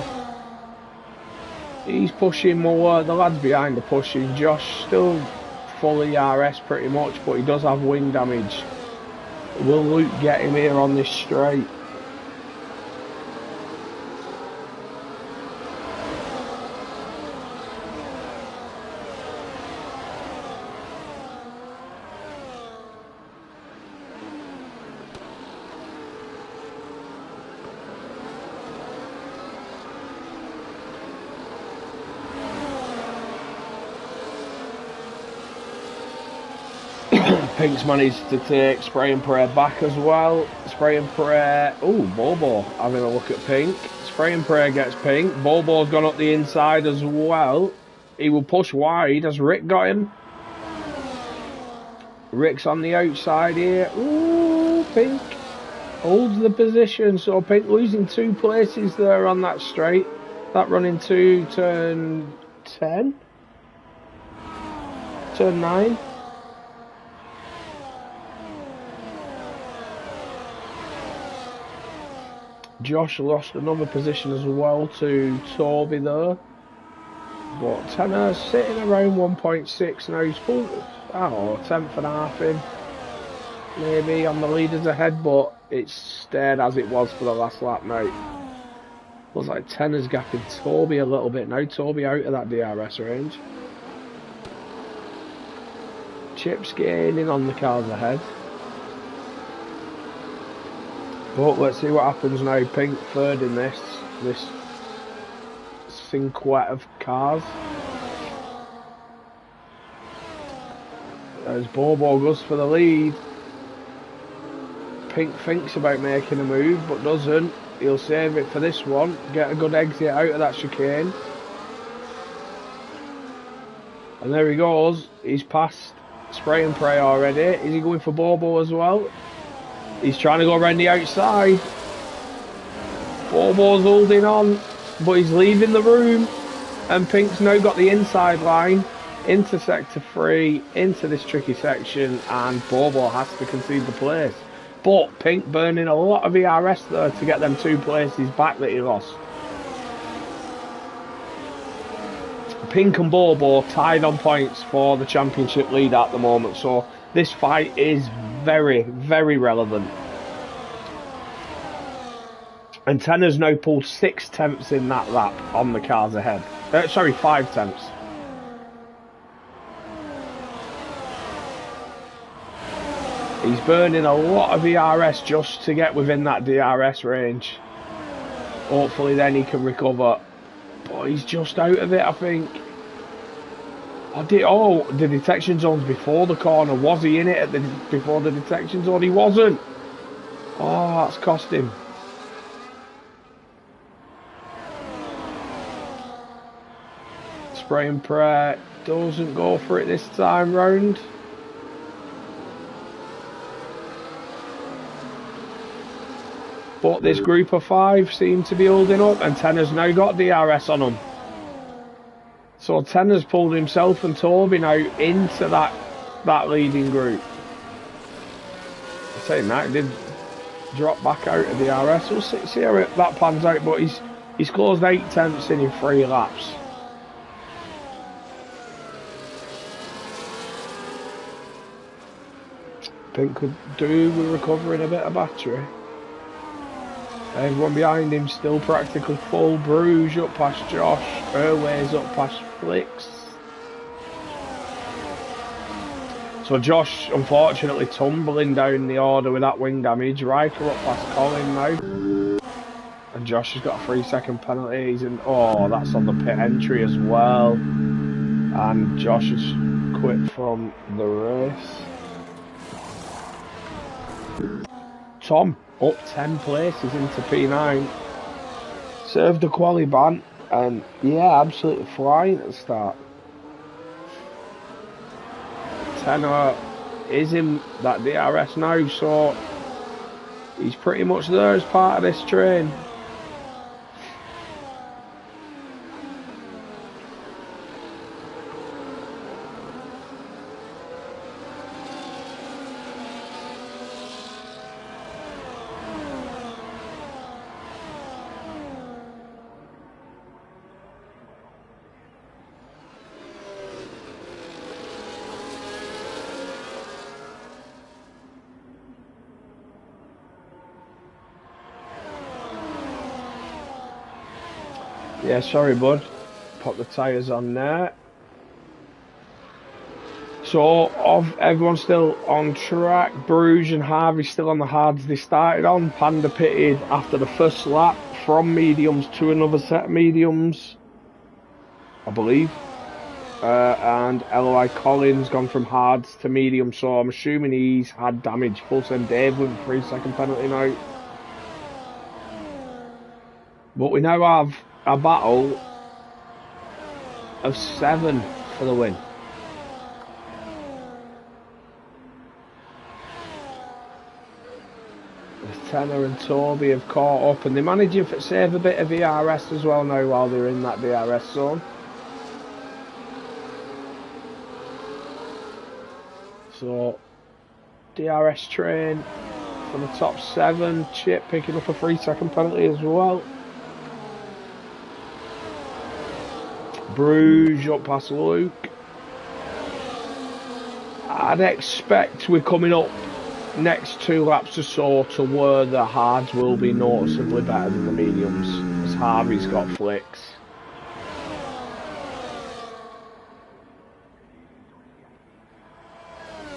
he's pushing more. The lads behind are pushing. Josh still full ERS pretty much, but he does have wing damage. Will Luke get him here on this straight? Pink's managed to take Spray and Pray back as well. Spray and Pray. Oh, Bobo having a look at Pink. Spray and Pray gets Pink. Bobo's gone up the inside as well. He will push wide. Has Rick got him? Rick's on the outside here. Ooh, Pink holds the position. So Pink losing 2 places there on that straight. That run into turn 10? Turn 9? Josh lost another position as well to Toby there. But Tenner's sitting around 1.6 now. He's pulled, I don't know, 10th and a half in. Maybe on the leaders ahead, but it's stayed as it was for the last lap now. Looks like Tenner's gapping Toby a little bit now. Toby out of that DRS range. Chip's gaining on the cars ahead. But let's see what happens now. Pink third in this cinquette of cars. As Bobo goes for the lead. Pink thinks about making a move but doesn't. He'll save it for this one. Get a good exit out of that chicane. And there he goes. He's passed Spray and Pray already. Is he going for Bobo as well? He's trying to go around the outside. Bobo's holding on, but he's leaving the room. And Pink's now got the inside line into sector 3, into this tricky section, and Bobo has to concede the place. But Pink burning a lot of ERS there to get them 2 places back that he lost. Pink and Bobo tied on points for the championship lead at the moment, so this fight is very, very relevant. And Tenner's now pulled 6 tenths in that lap on the cars ahead. Sorry, 5 tenths. He's burning a lot of ERS just to get within that DRS range. Hopefully then he can recover. But he's just out of it, I think. Oh, the detection zone's before the corner. Was he in it before the detection zone? He wasn't. Oh, that's cost him. Spray and Pray doesn't go for it this time round. But this group of 5 seem to be holding up, and Tenner's now got DRS on them. So Tenner's pulled himself and Toby now into that leading group. I'm saying that, he did drop back out of DRS. We'll see how that pans out, but he's closed 8 tenths in 3 laps. Pink could do with recovering a bit of battery. Everyone behind him still practically full. Bruges up past Josh. Airways up past Flicks. So Josh unfortunately tumbling down the order with that wing damage. Riker up past Colin now. And Josh has got a 3-second penalty. He's in, oh, that's on the pit entry as well. And Josh has quit from the race. Tom up 10 places into P9. Served a quali ban, and yeah, absolutely flying at the start. Tenner is in that DRS now, so he's pretty much there as part of this train. Yeah, sorry bud, pop the tyres on there. So, everyone's still on track. Bruges and Harvey still on the hards they started on. Panda pitted after the first lap from mediums to another set of mediums, I believe. And LOI Collins gone from hards to medium, so I'm assuming he's had damage. Full send Dave with a 3-second penalty now. But we now have a battle of 7 for the win. Tenner and Toby have caught up, and they're managing to save a bit of ERS as well now while they're in that DRS zone. So, DRS train for the top 7. Chip picking up a 3-second penalty as well. Bruges up past Luke. I'd expect we're coming up next 2 laps or so to where the hards will be noticeably better than the mediums, as Harvey's got flicks.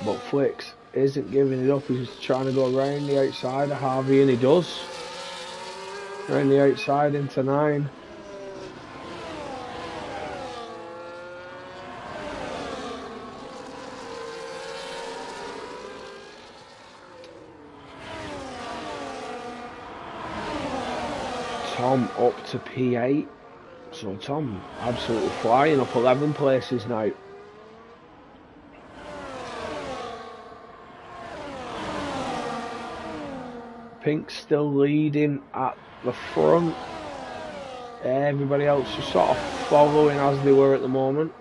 But Flicks isn't giving it up. He's trying to go around the outside of Harvey, and he does. Around the outside into 9. Tom up to P8. So Tom absolutely flying up 11 places now. Pink still leading at the front. Everybody else is sort of following as they were at the moment.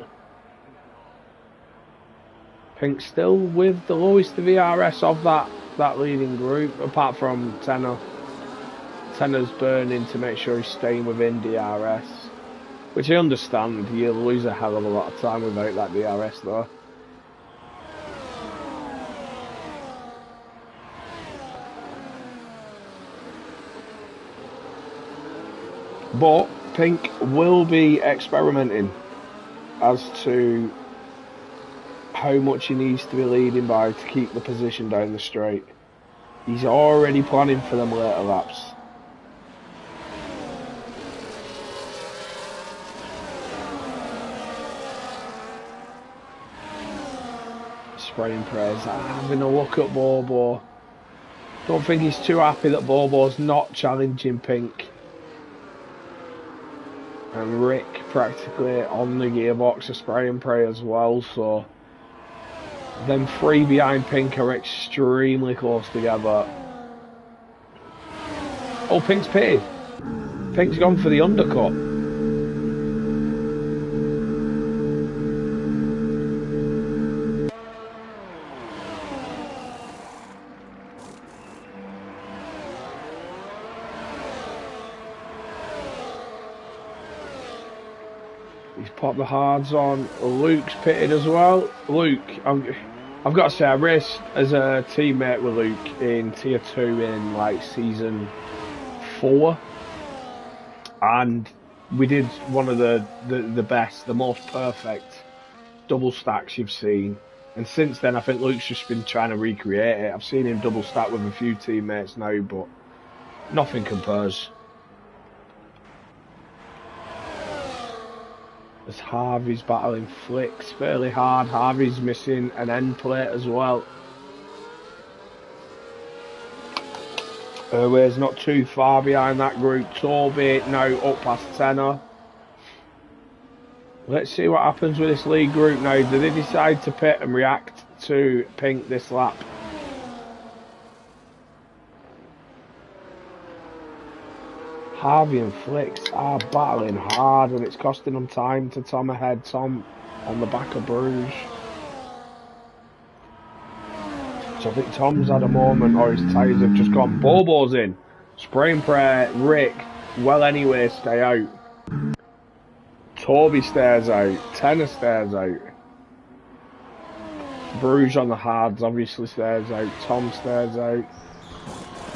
Pink still with the lowest VRS of that leading group, apart from Tenor. Tenor's burning to make sure he's staying within DRS, which I understand. You'll lose a hell of a lot of time without that DRS though. But Pink will be experimenting as to how much he needs to be leading by to keep the position down the straight. He's already planning for them later laps. Spraying prayers, having a look at Bobo. Don't think he's too happy that Bobo's not challenging Pink. And Rick practically on the gearbox of Spray and Pray as well, so them 3 behind Pink are extremely close together. Oh, Pink's pitted. Pink's gone for the undercut. He's popped the hards on. Luke's pitted as well. Luke, I've got to say, I raced as a teammate with Luke in Tier 2 in like Season 4. And we did one of the best, the most perfect double stacks you've seen. And since then, I think Luke's just been trying to recreate it. I've seen him double stack with a few teammates now, but nothing compares. As Harvey's battling Flicks fairly hard. Harvey's missing an end plate as well. Erway's not too far behind that group. Toby now up past Tenor. Let's see what happens with this lead group now. Do they decide to pit and react to Pink this lap? Harvey and Flicks are battling hard, and it's costing them time to Tom ahead. Tom on the back of Bruges. So I think Tom's had a moment, or his tyres have just gone. Bobo's in. Spray and Pray, Rick, well anyway, stay out. Toby stares out. Tenor stares out. Bruges on the hards obviously stares out. Tom stares out.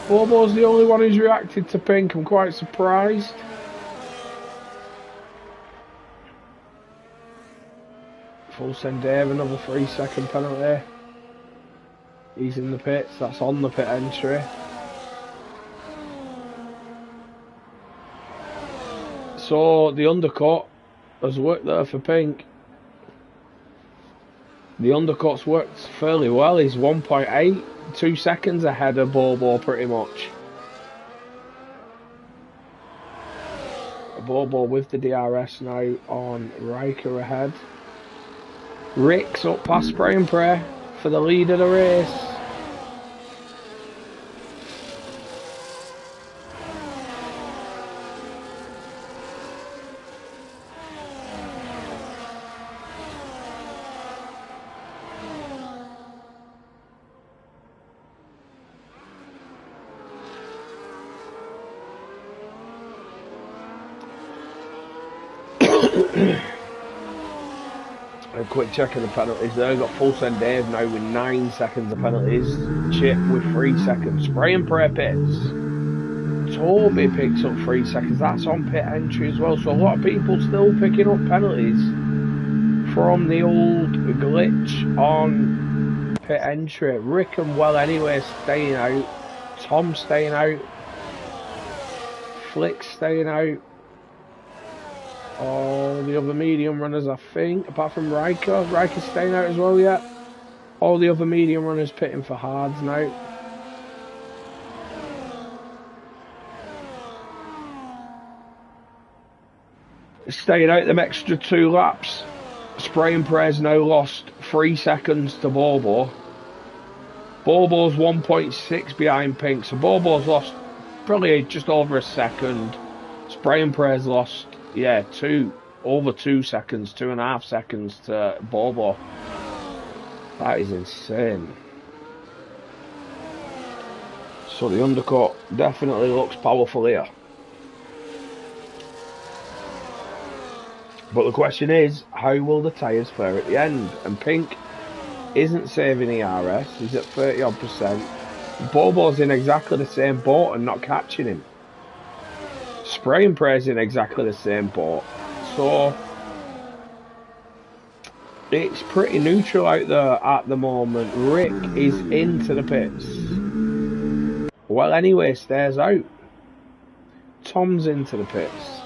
Bobo's the only one who's reacted to Pink. I'm quite surprised. Full send Dave, another 3-second penalty. He's in the pits, that's on the pit entry. So the undercut has worked there for Pink. The undercut's worked fairly well. He's 1.8, 2 seconds ahead of Bobo pretty much. Bobo with the DRS now on Riker ahead. Rick's up past Spray and Pray for the lead of the race. A quick check of the penalties there. Got full send Dave now with 9 seconds of penalties. Chip with 3 seconds. Spray and pray pits. Toby picks up 3 seconds. That's on pit entry as well. So a lot of people still picking up penalties from the old glitch on pit entry. Rick and Well anyway staying out. Tom staying out. Flick staying out. All the other medium runners, I think, apart from Riker. Riker's staying out as well, yeah. All the other medium runners pitting for hards now. Staying out them extra 2 laps. Spray and Pray's now lost 3 seconds to Bobo. Bobo's 1.6 behind Pink, so Bobo's lost probably just over a second. Spray and Pray's lost, yeah, over 2 seconds, 2.5 seconds to Bobo. That is insane. So the undercut definitely looks powerful here. But the question is, how will the tyres fare at the end? And Pink isn't saving the RS, he's at 30 odd %. Bobo's in exactly the same boat and not catching him. Spray and Pray's in exactly the same boat. So it's pretty neutral out there at the moment. Rick is into the pits. Well anyway, stays out. Tom's into the pits.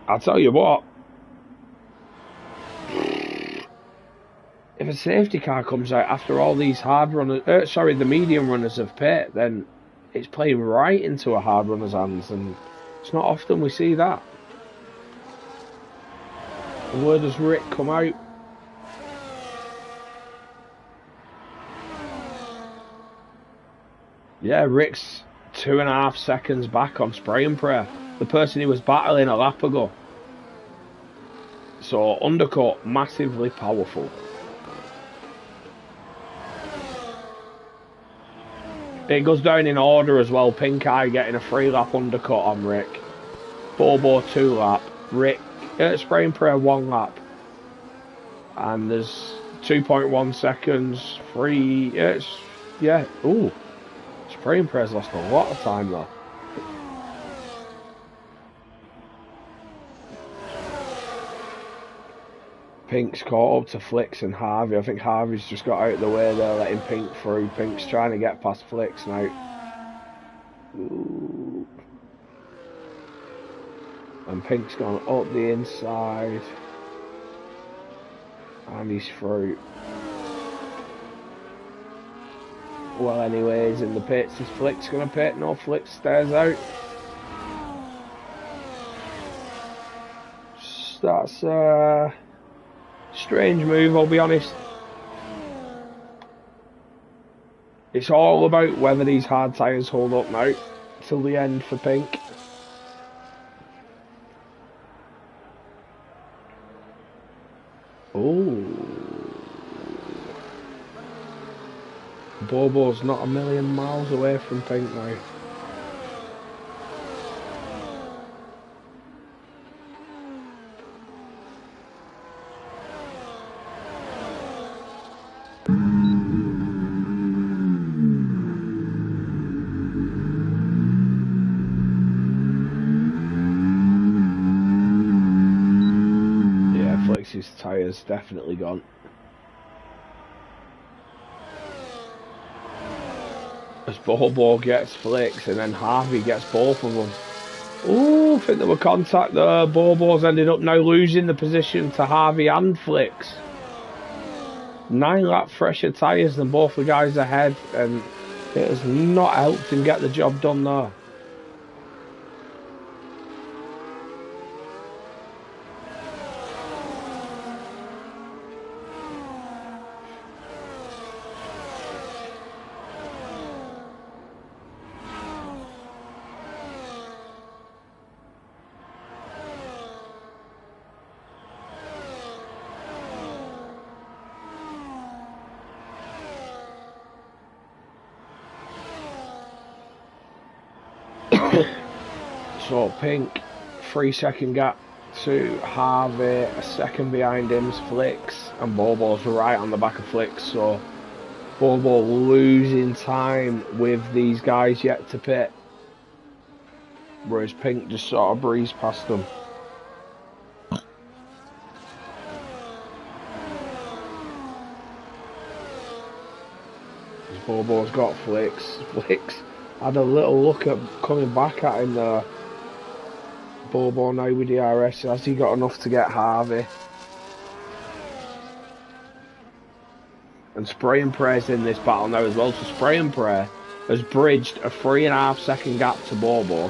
I'll tell you what, if a safety car comes out after all these hard runners, the medium runners have pit, then it's playing right into a hard runner's hands, and it's not often we see that. And where does Rick come out? Yeah, Rick's 2.5 seconds back on Spray and Pray, the person he was battling a lap ago. So undercut massively powerful. It goes down in order as well. Pink Eye getting a 3-lap undercut on Rick. Bobo 2-lap. Rick Spray and Pray 1 lap. And there's 2.1 seconds. 3. Yeah. Ooh. Spray and Pray's lost a lot of time though. Pink's caught up to Flicks and Harvey. I think Harvey's just got out of the way there, letting Pink through. Pink's trying to get past Flicks now. Ooh. And Pink's gone up the inside. And he's through. Well, anyways, in the pits, is Flicks going to pit? No, Flicks stays out. That's strange move, I'll be honest. It's all about whether these hard tyres hold up now till the end for Pink. Oh, Bobo's not a million miles away from Pink now. His tyres definitely gone. As Bobo gets Flicks and then Harvey gets both of them. Ooh, I think there were contact there. Bobo's ended up now losing the position to Harvey and Flicks. 9-lap fresher tyres than both the guys ahead, and it has not helped him get the job done there. So Pink 3-second gap to Harvey, a second behind him's Flicks, and Bobo's right on the back of Flicks, so Bobo losing time with these guys yet to pit, whereas Pink just sort of breezed past them. Bobo's got Flicks. Flicks had a little look at coming back at him there. Bobo now with the RS, has he got enough to get Harvey? And Spray and Pray's in this battle now as well, so Spray and Pray has bridged a 3.5 second gap to Bobo.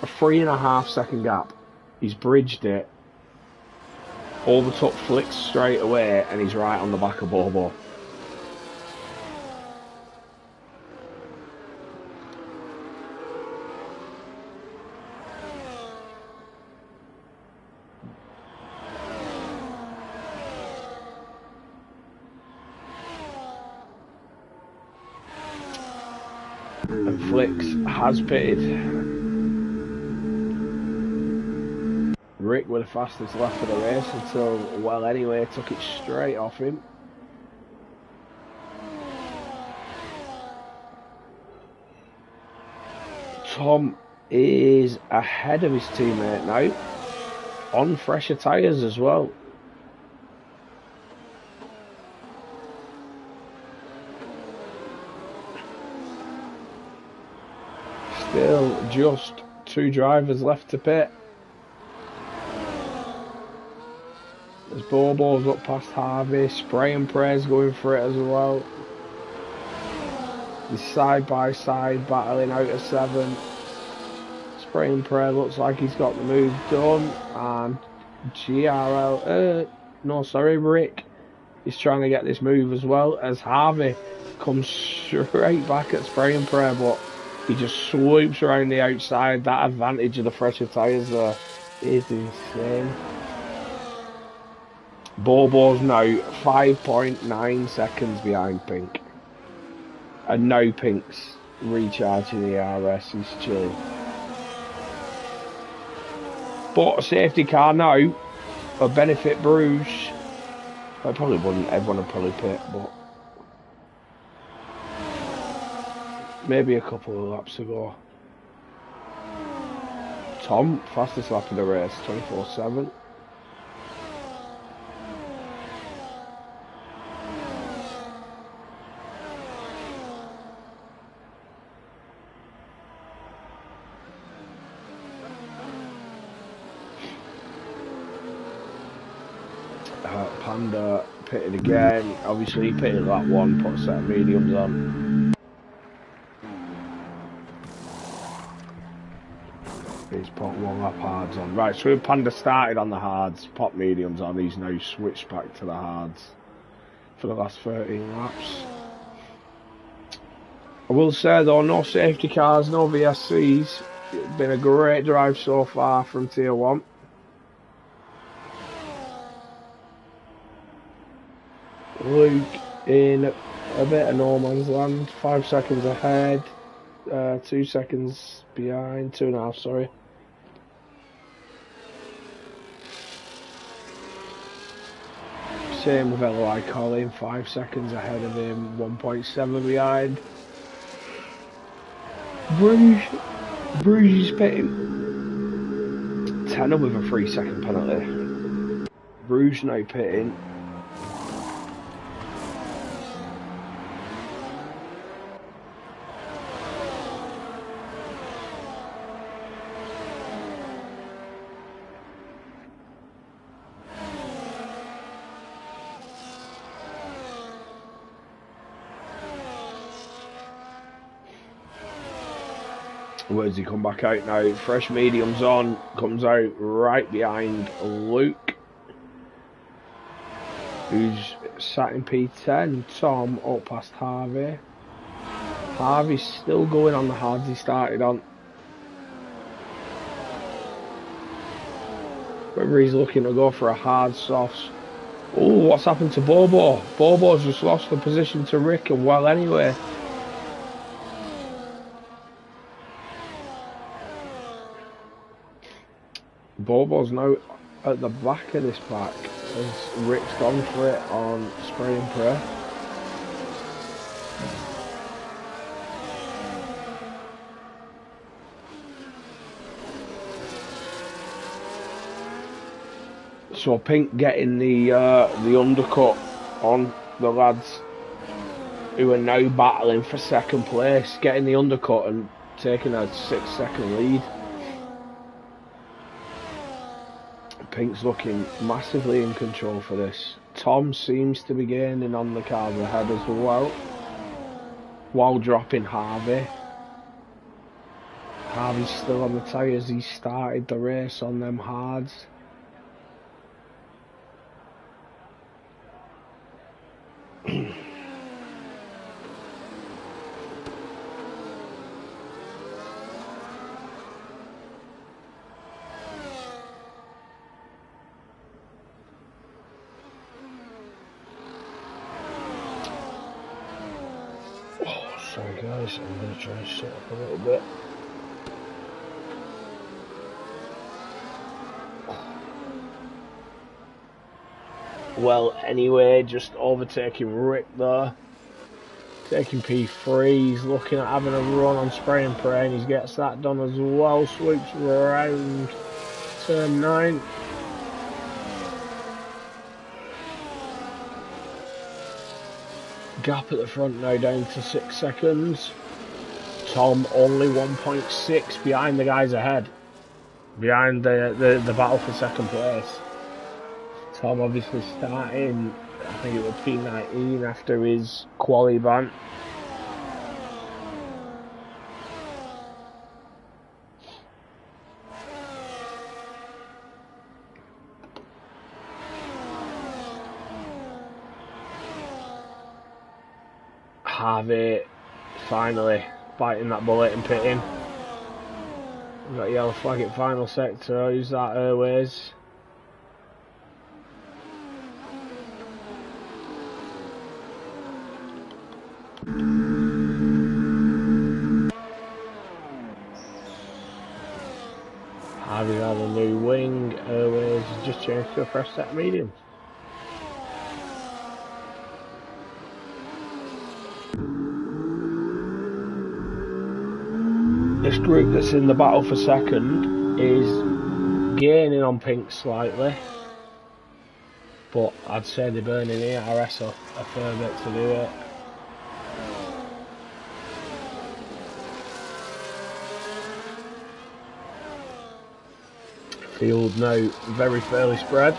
A 3.5 second gap. He's bridged it, overtook Flicks straight away, and he's right on the back of Bobo. And Flicks has pitted. Rick with the fastest lap of the race until, well, anyway, took it straight off him. Tom is ahead of his teammate now, on fresher tyres as well. Still just 2 drivers left to pit. As Bobo's up past Harvey, Spray and Pray's going for it as well. He's side by side battling out of 7. Spray and Pray looks like he's got the move done, and Rick is trying to get this move as well, as Harvey comes straight back at Spray and Pray, but he just swoops around the outside. That advantage of the fresher tyres there is insane. Bobo's now 5.9 seconds behind Pink. And now Pink's recharging the RS, he's chilling. But a safety car now, a benefit Bruges. I probably wouldn't, everyone would probably pit, but maybe a couple of laps ago. Tom, fastest lap of the race, 24.7. Panda pitted again. Obviously he pitted that one, put a set of mediums on. He's put 1 lap hards on. Right, so Panda started on the hards, put mediums on, he's now switched back to the hards for the last 13 laps. I will say though, no safety cars, no VSCs. It's been a great drive so far from Tier 1. Luke in a bit of no man's land, 5 seconds ahead, 2 seconds behind, 2.5, sorry. Same with LOI Colin, 5 seconds ahead of him, 1.7 behind. Bruges is pitting. Tenner with a 3-second penalty. Bruges now pitting. Where does he come back out now? Fresh mediums on, comes out right behind Luke, who's sat in P10. Tom up past Harvey. Harvey's still going on the hards he started on. Whether he's looking to go for a hard softs. Oh, what's happened to Bobo? Bobo's just lost the position to Rick, and well anyway. Bobo's now at the back of this pack as Rick's gone for it on spray and pray. So Pink getting the undercut on the lads who are now battling for second place, getting the undercut and taking a 6-second lead. Pink's looking massively in control for this. Tom seems to be gaining on the cars ahead as well, while dropping Harvey. Harvey's still on the tyres, he started the race on them hards. Sorry guys, I'm going to try and set up a little bit. Well, anyway, just overtaking Rick there. Taking P3, he's looking at having a run on spray and pray, and he gets that done as well. Sweeps around turn 9. Gap at the front now down to 6 seconds. Tom only 1.6 behind the guys ahead. Behind the battle for second place. Tom obviously starting, I think it was P19 after his quali ban. Harvey finally biting that bullet and pitting. We've got yellow flag at final sector. Who's that? Airways. Harvey's had a new wing. Airways has just changed to a fresh set medium. This group that's in the battle for second is gaining on Pink slightly, but I'd say they're burning ERS a fair bit to do it. Field now very fairly spread.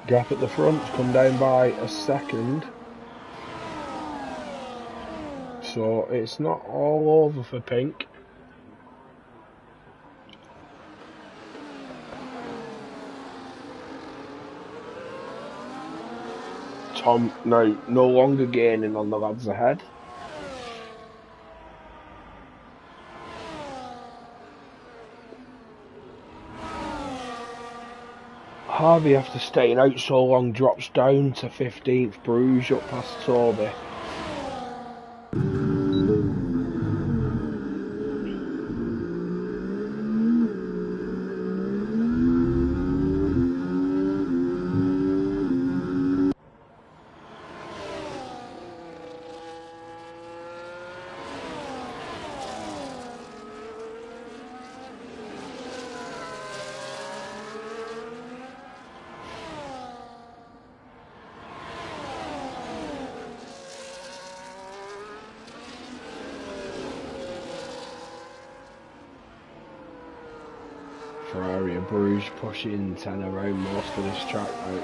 Gap at the front, come down by a second. So it's not all over for Pink. Tom now no longer gaining on the lads ahead. Harvey, after staying out so long, drops down to 15th. Bruges up past Toby. Ferrari and Bruges pushing 10 around most of this track out.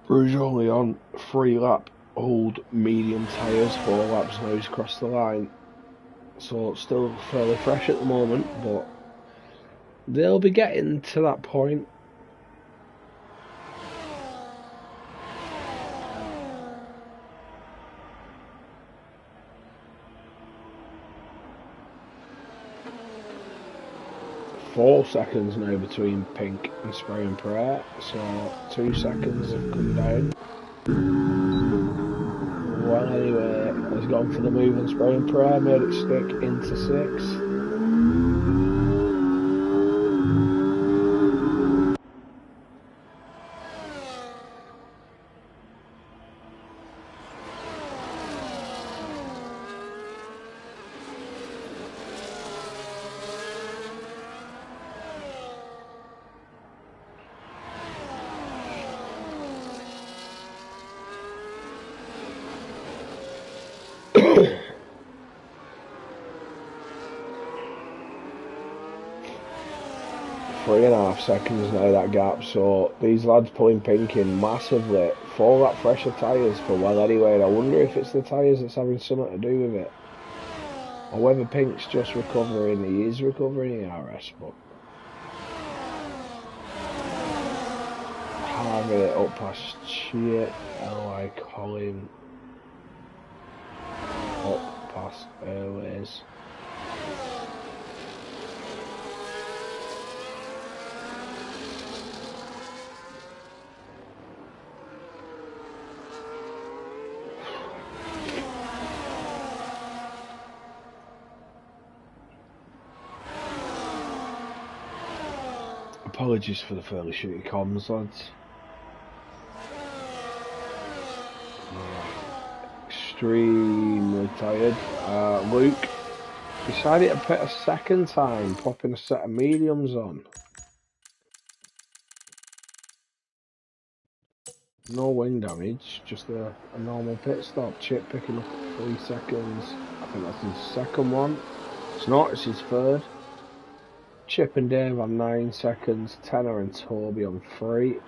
Bruges only on 3 lap old medium tyres, 4 laps now he's crossed the line. So it's still fairly fresh at the moment, but they'll be getting to that point. Four seconds now between pink and spray and pray, so 2 seconds have come down. Well, anyway, has gone for the move on spray and pray, made it stick into 6. Three and a half seconds now, that gap, so these lads pulling pink in massively. 4 lap fresher tyres for well anyway, and I wonder if it's the tyres that's having something to do with it, or whether pink's just recovering. He is recovering in RS, but having it up past Chip, L.I. Colin, up past Airways. Apologies for the fairly shitty comms, lads. Extremely tired. Luke decided to pit a second time, popping a set of mediums on. No wing damage, just a normal pit stop. Chip picking up 3 seconds. I think that's his second one. It's not, it's his third. Chip and Dave on 9 seconds. Tenor and Toby on 3.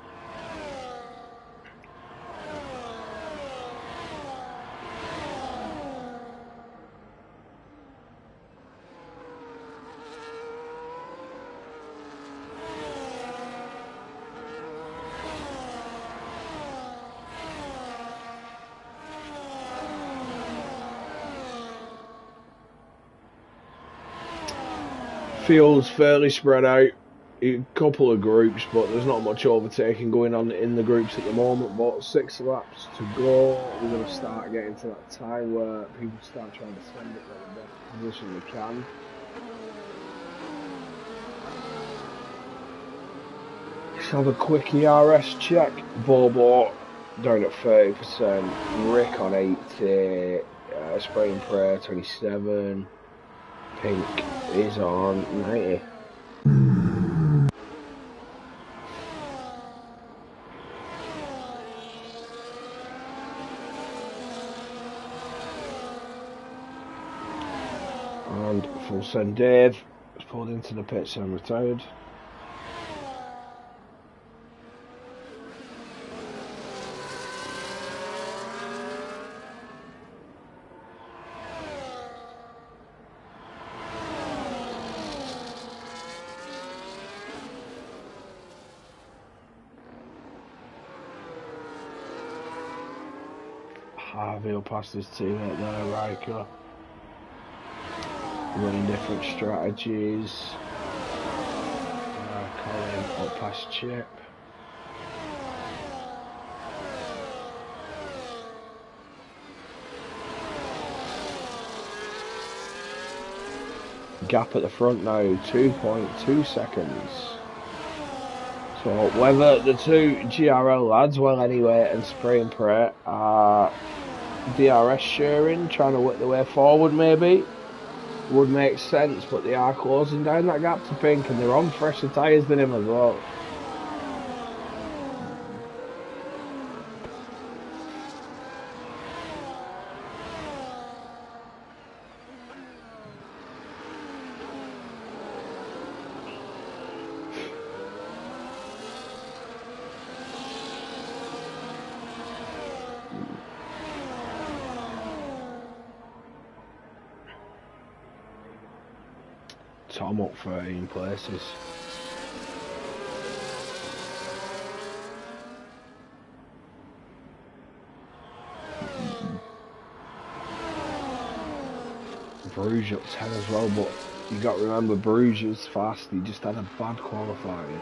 Feels fairly spread out, a couple of groups, but there's not much overtaking going on in the groups at the moment. But 6 laps to go, we're going to start getting to that time where people start trying to send it to the best position they can. Let's have a quick ERS check. Bobo down at 30%, Rick on 80, Spray and Prayer 27, Pink is on 90. And full send Dave was pulled into the pits and retired. Harvey will pass his teammate there, Riker. Running different strategies. Colin up past Chip. Gap at the front now, 2.2 seconds. So whether the two GRL lads, well anyway, and Spray and Pray are DRS sharing, trying to work their way forward maybe, would make sense, but they are closing down that gap to Pink and they're on fresher tyres than him as well. Tom up 13 places. Bruges up 10 as well, but you got to remember Bruges is fast. He just had a bad qualifying.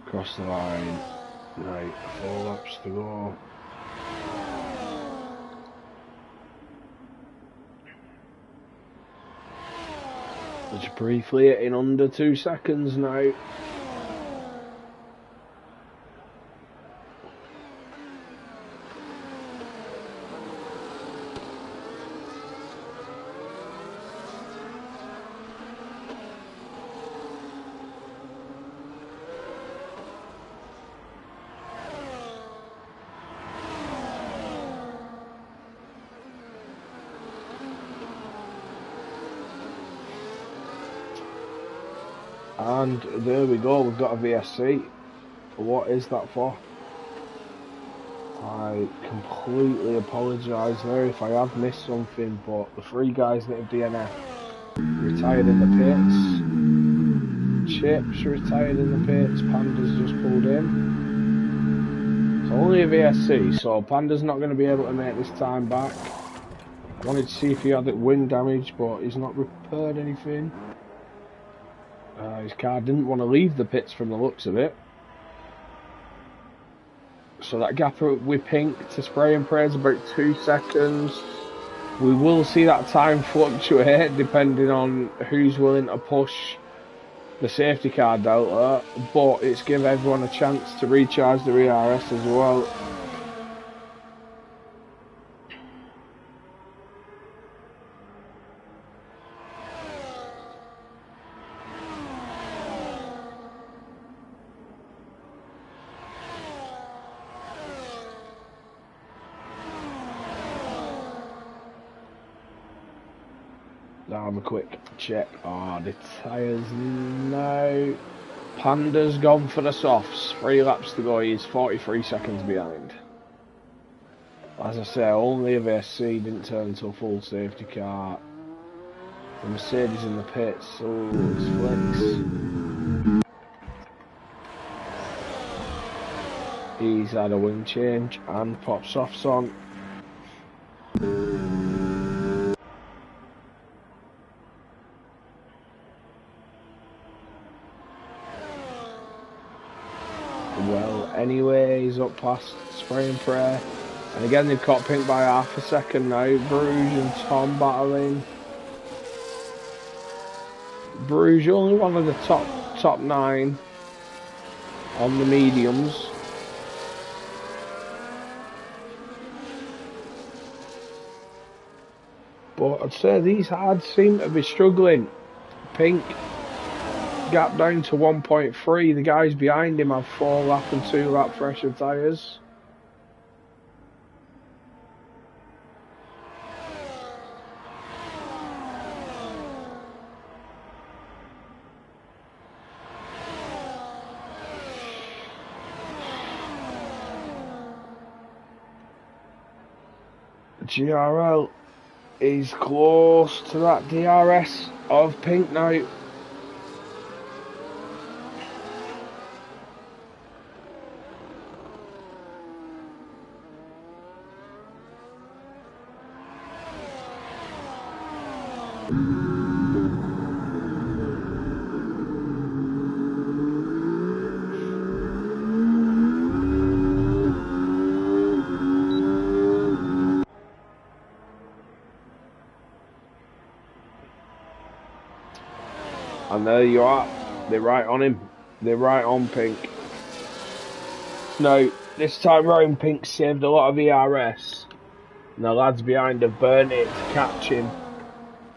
Across the line, right, 4 laps to go. Just briefly in under 2 seconds now. And there we go, we've got a VSC. What is that for? I completely apologise there if I have missed something, but the 3 guys that have DNF retired in the pits. Chips retired in the pits, Panda's just pulled in. It's only a VSC, so Panda's not going to be able to make this time back. I wanted to see if he had wind damage, but he's not repaired anything. His car didn't want to leave the pits from the looks of it. So that gap with Pink to spray and pray is about 2 seconds. We will see that time fluctuate depending on who's willing to push the safety car delta, but it's give everyone a chance to recharge the rear RS as well. Now have a quick check. Oh, the tyres now. Panda's gone for the softs. 3 laps to go. He's 43 seconds behind. As I say, only a VSC didn't turn into a full safety car. The Mercedes in the pits. Oh, it's flicks. He's had a wing change and pop softs on. Well, anyway, he's up past spray and pray. And again, they've caught Pink by half a second now. Bruges and Tom battling. Bruges only one of the top 9 on the mediums. But I'd say these hards seem to be struggling. Pink gap down to 1.3. The guys behind him have 4 lap and 2 lap fresher tyres. GRL is close to that DRS of Pink now. And there you are. They're right on him. They're right on Pink. Now, this time round, Pink saved a lot of ERS. And the lads behind have burned it to catch him.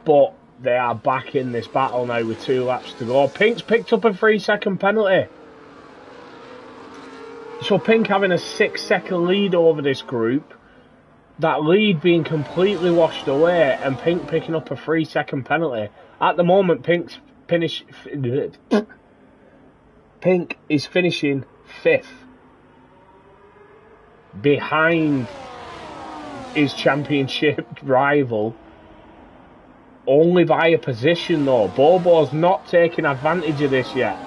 But they are back in this battle now with 2 laps to go. Pink's picked up a 3-second penalty. So Pink having a 6-second lead over this group. That lead being completely washed away and Pink picking up a 3-second penalty. At the moment, Pink's Pink is finishing 5th, behind his championship rival, only by a position though. Bobo's not taking advantage of this yet.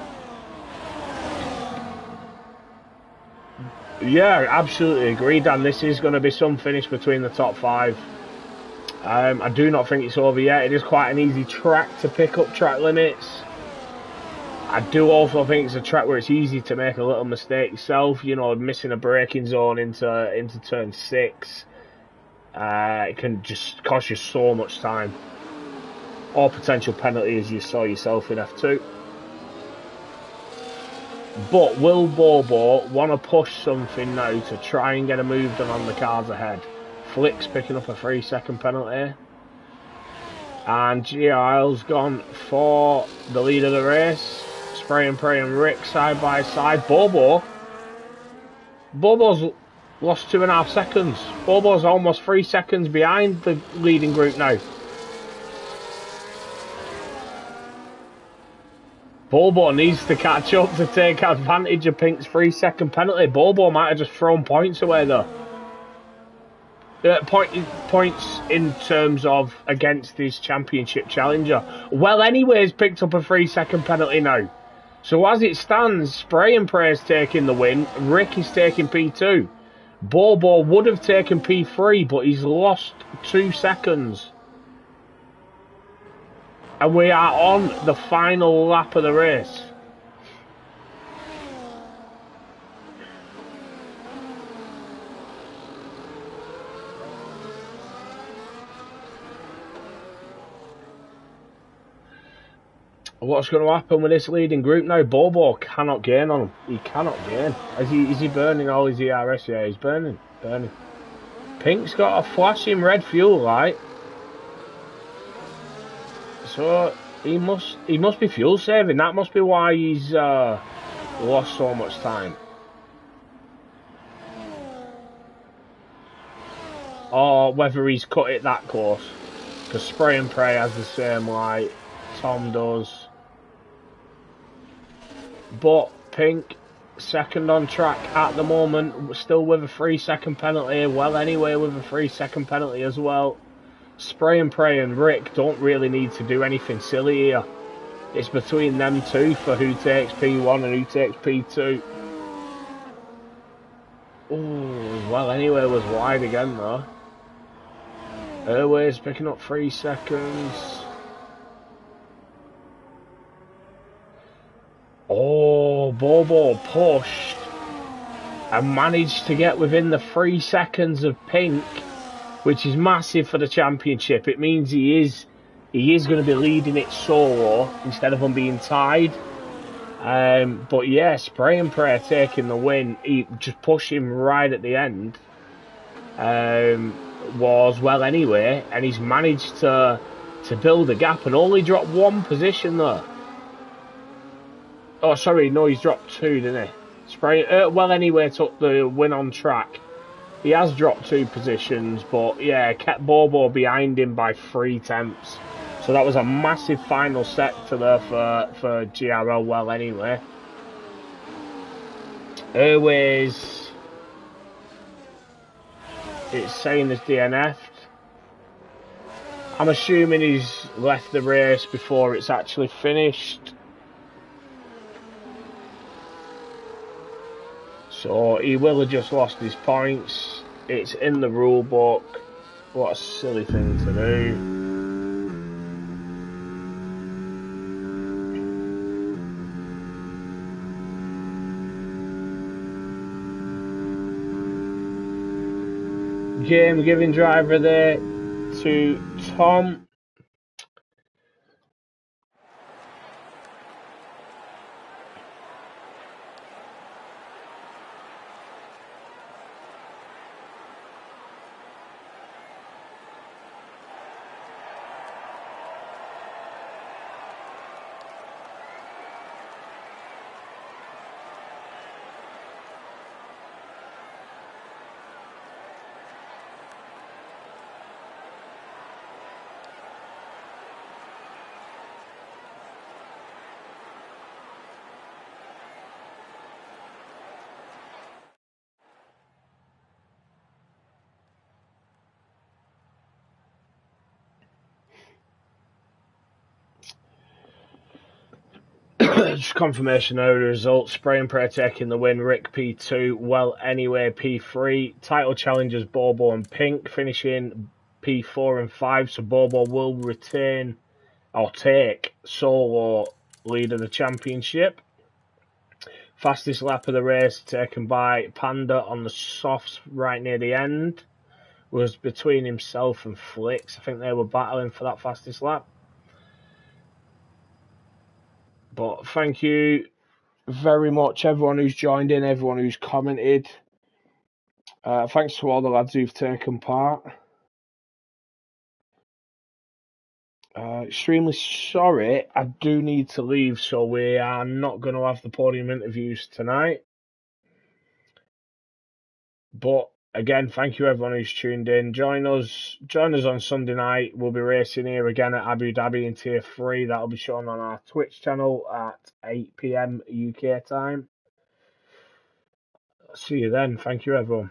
Yeah, absolutely agree, Dan. This is going to be some finish between the top 5. I do not think it's over yet. It is quite an easy track to pick up track limits. I do also think it's a track where it's easy to make a little mistake yourself. You know, missing a braking zone into turn 6. It can just cost you so much time. Or potential penalty, as you saw yourself in F2. But will Bobo want to push something now to try and get a move done on the cars ahead? Flick's picking up a 3-second penalty. And GRL's gone for the lead of the race. Spray and Pray and Rick side by side. Bobo's lost 2.5 seconds. Bobo's almost 3 seconds behind the leading group now. Bobo needs to catch up to take advantage of Pink's 3-second penalty. Bobo might have just thrown points away though. Points in terms of against his championship challenger. Well, anyways, picked up a 3-second penalty now. So as it stands, Spray and Pray is taking the win. Rick is taking P2. Bobo would have taken P3, but he's lost 2 seconds. And we are on the final lap of the race. What's going to happen with this leading group now? Bobo cannot gain on him. He cannot gain. Is he burning all his ERS? Yeah, he's burning. Pink's got a flashing red fuel light. So he must be fuel saving. That must be why he's lost so much time. Or whether he's cut it that close. Because Spray and Pray has the same light. Tom does. But Pink, second on track at the moment, still with a 3-second penalty. Well, anyway, with a 3-second penalty as well. Spray and Pray and Rick don't really need to do anything silly here. It's between them two for who takes P1 and who takes P2. Oh, well, anyway, was wide again though. Airways picking up 3 seconds. Oh, Bobo pushed and managed to get within the 3 seconds of Pink, which is massive for the championship. It means he is going to be leading it solo instead of him being tied. But yeah, Spray and Pray taking the win. He just pushed him right at the end. Was well anyway, and he's managed to build a gap and only dropped 1 position though. Oh, sorry, no, he's dropped 2, didn't he? Spray, well, anyway, took the win on track. He has dropped 2 positions, but yeah, kept Bobo behind him by 3 tenths. So that was a massive final sector there for GRL, well, anyway. Airways, it's saying it's DNF'd. I'm assuming he's left the race before it's actually finished. So he will have just lost his points. It's in the rule book. What a silly thing to do. Game giving driver there to Tom. Just confirmation of the results. Spray and Pray taking the win. Rick P2. Well Anyway P3. Title challengers Bobo and Pink finishing P4 and 5. So Bobo will retain or take solo lead of the championship. Fastest lap of the race taken by Panda on the softs right near the end. Was between himself and Flicks. I think they were battling for that fastest lap. But thank you very much, everyone who's joined in, everyone who's commented. Thanks to all the lads who've taken part. Extremely sorry, I do need to leave, so we are not going to have the podium interviews tonight. But again, thank you everyone who's tuned in. Join us on Sunday night. We'll be racing here again at Abu Dhabi in Tier 3. That'll be shown on our Twitch channel at 8 PM UK time. See you then. Thank you everyone.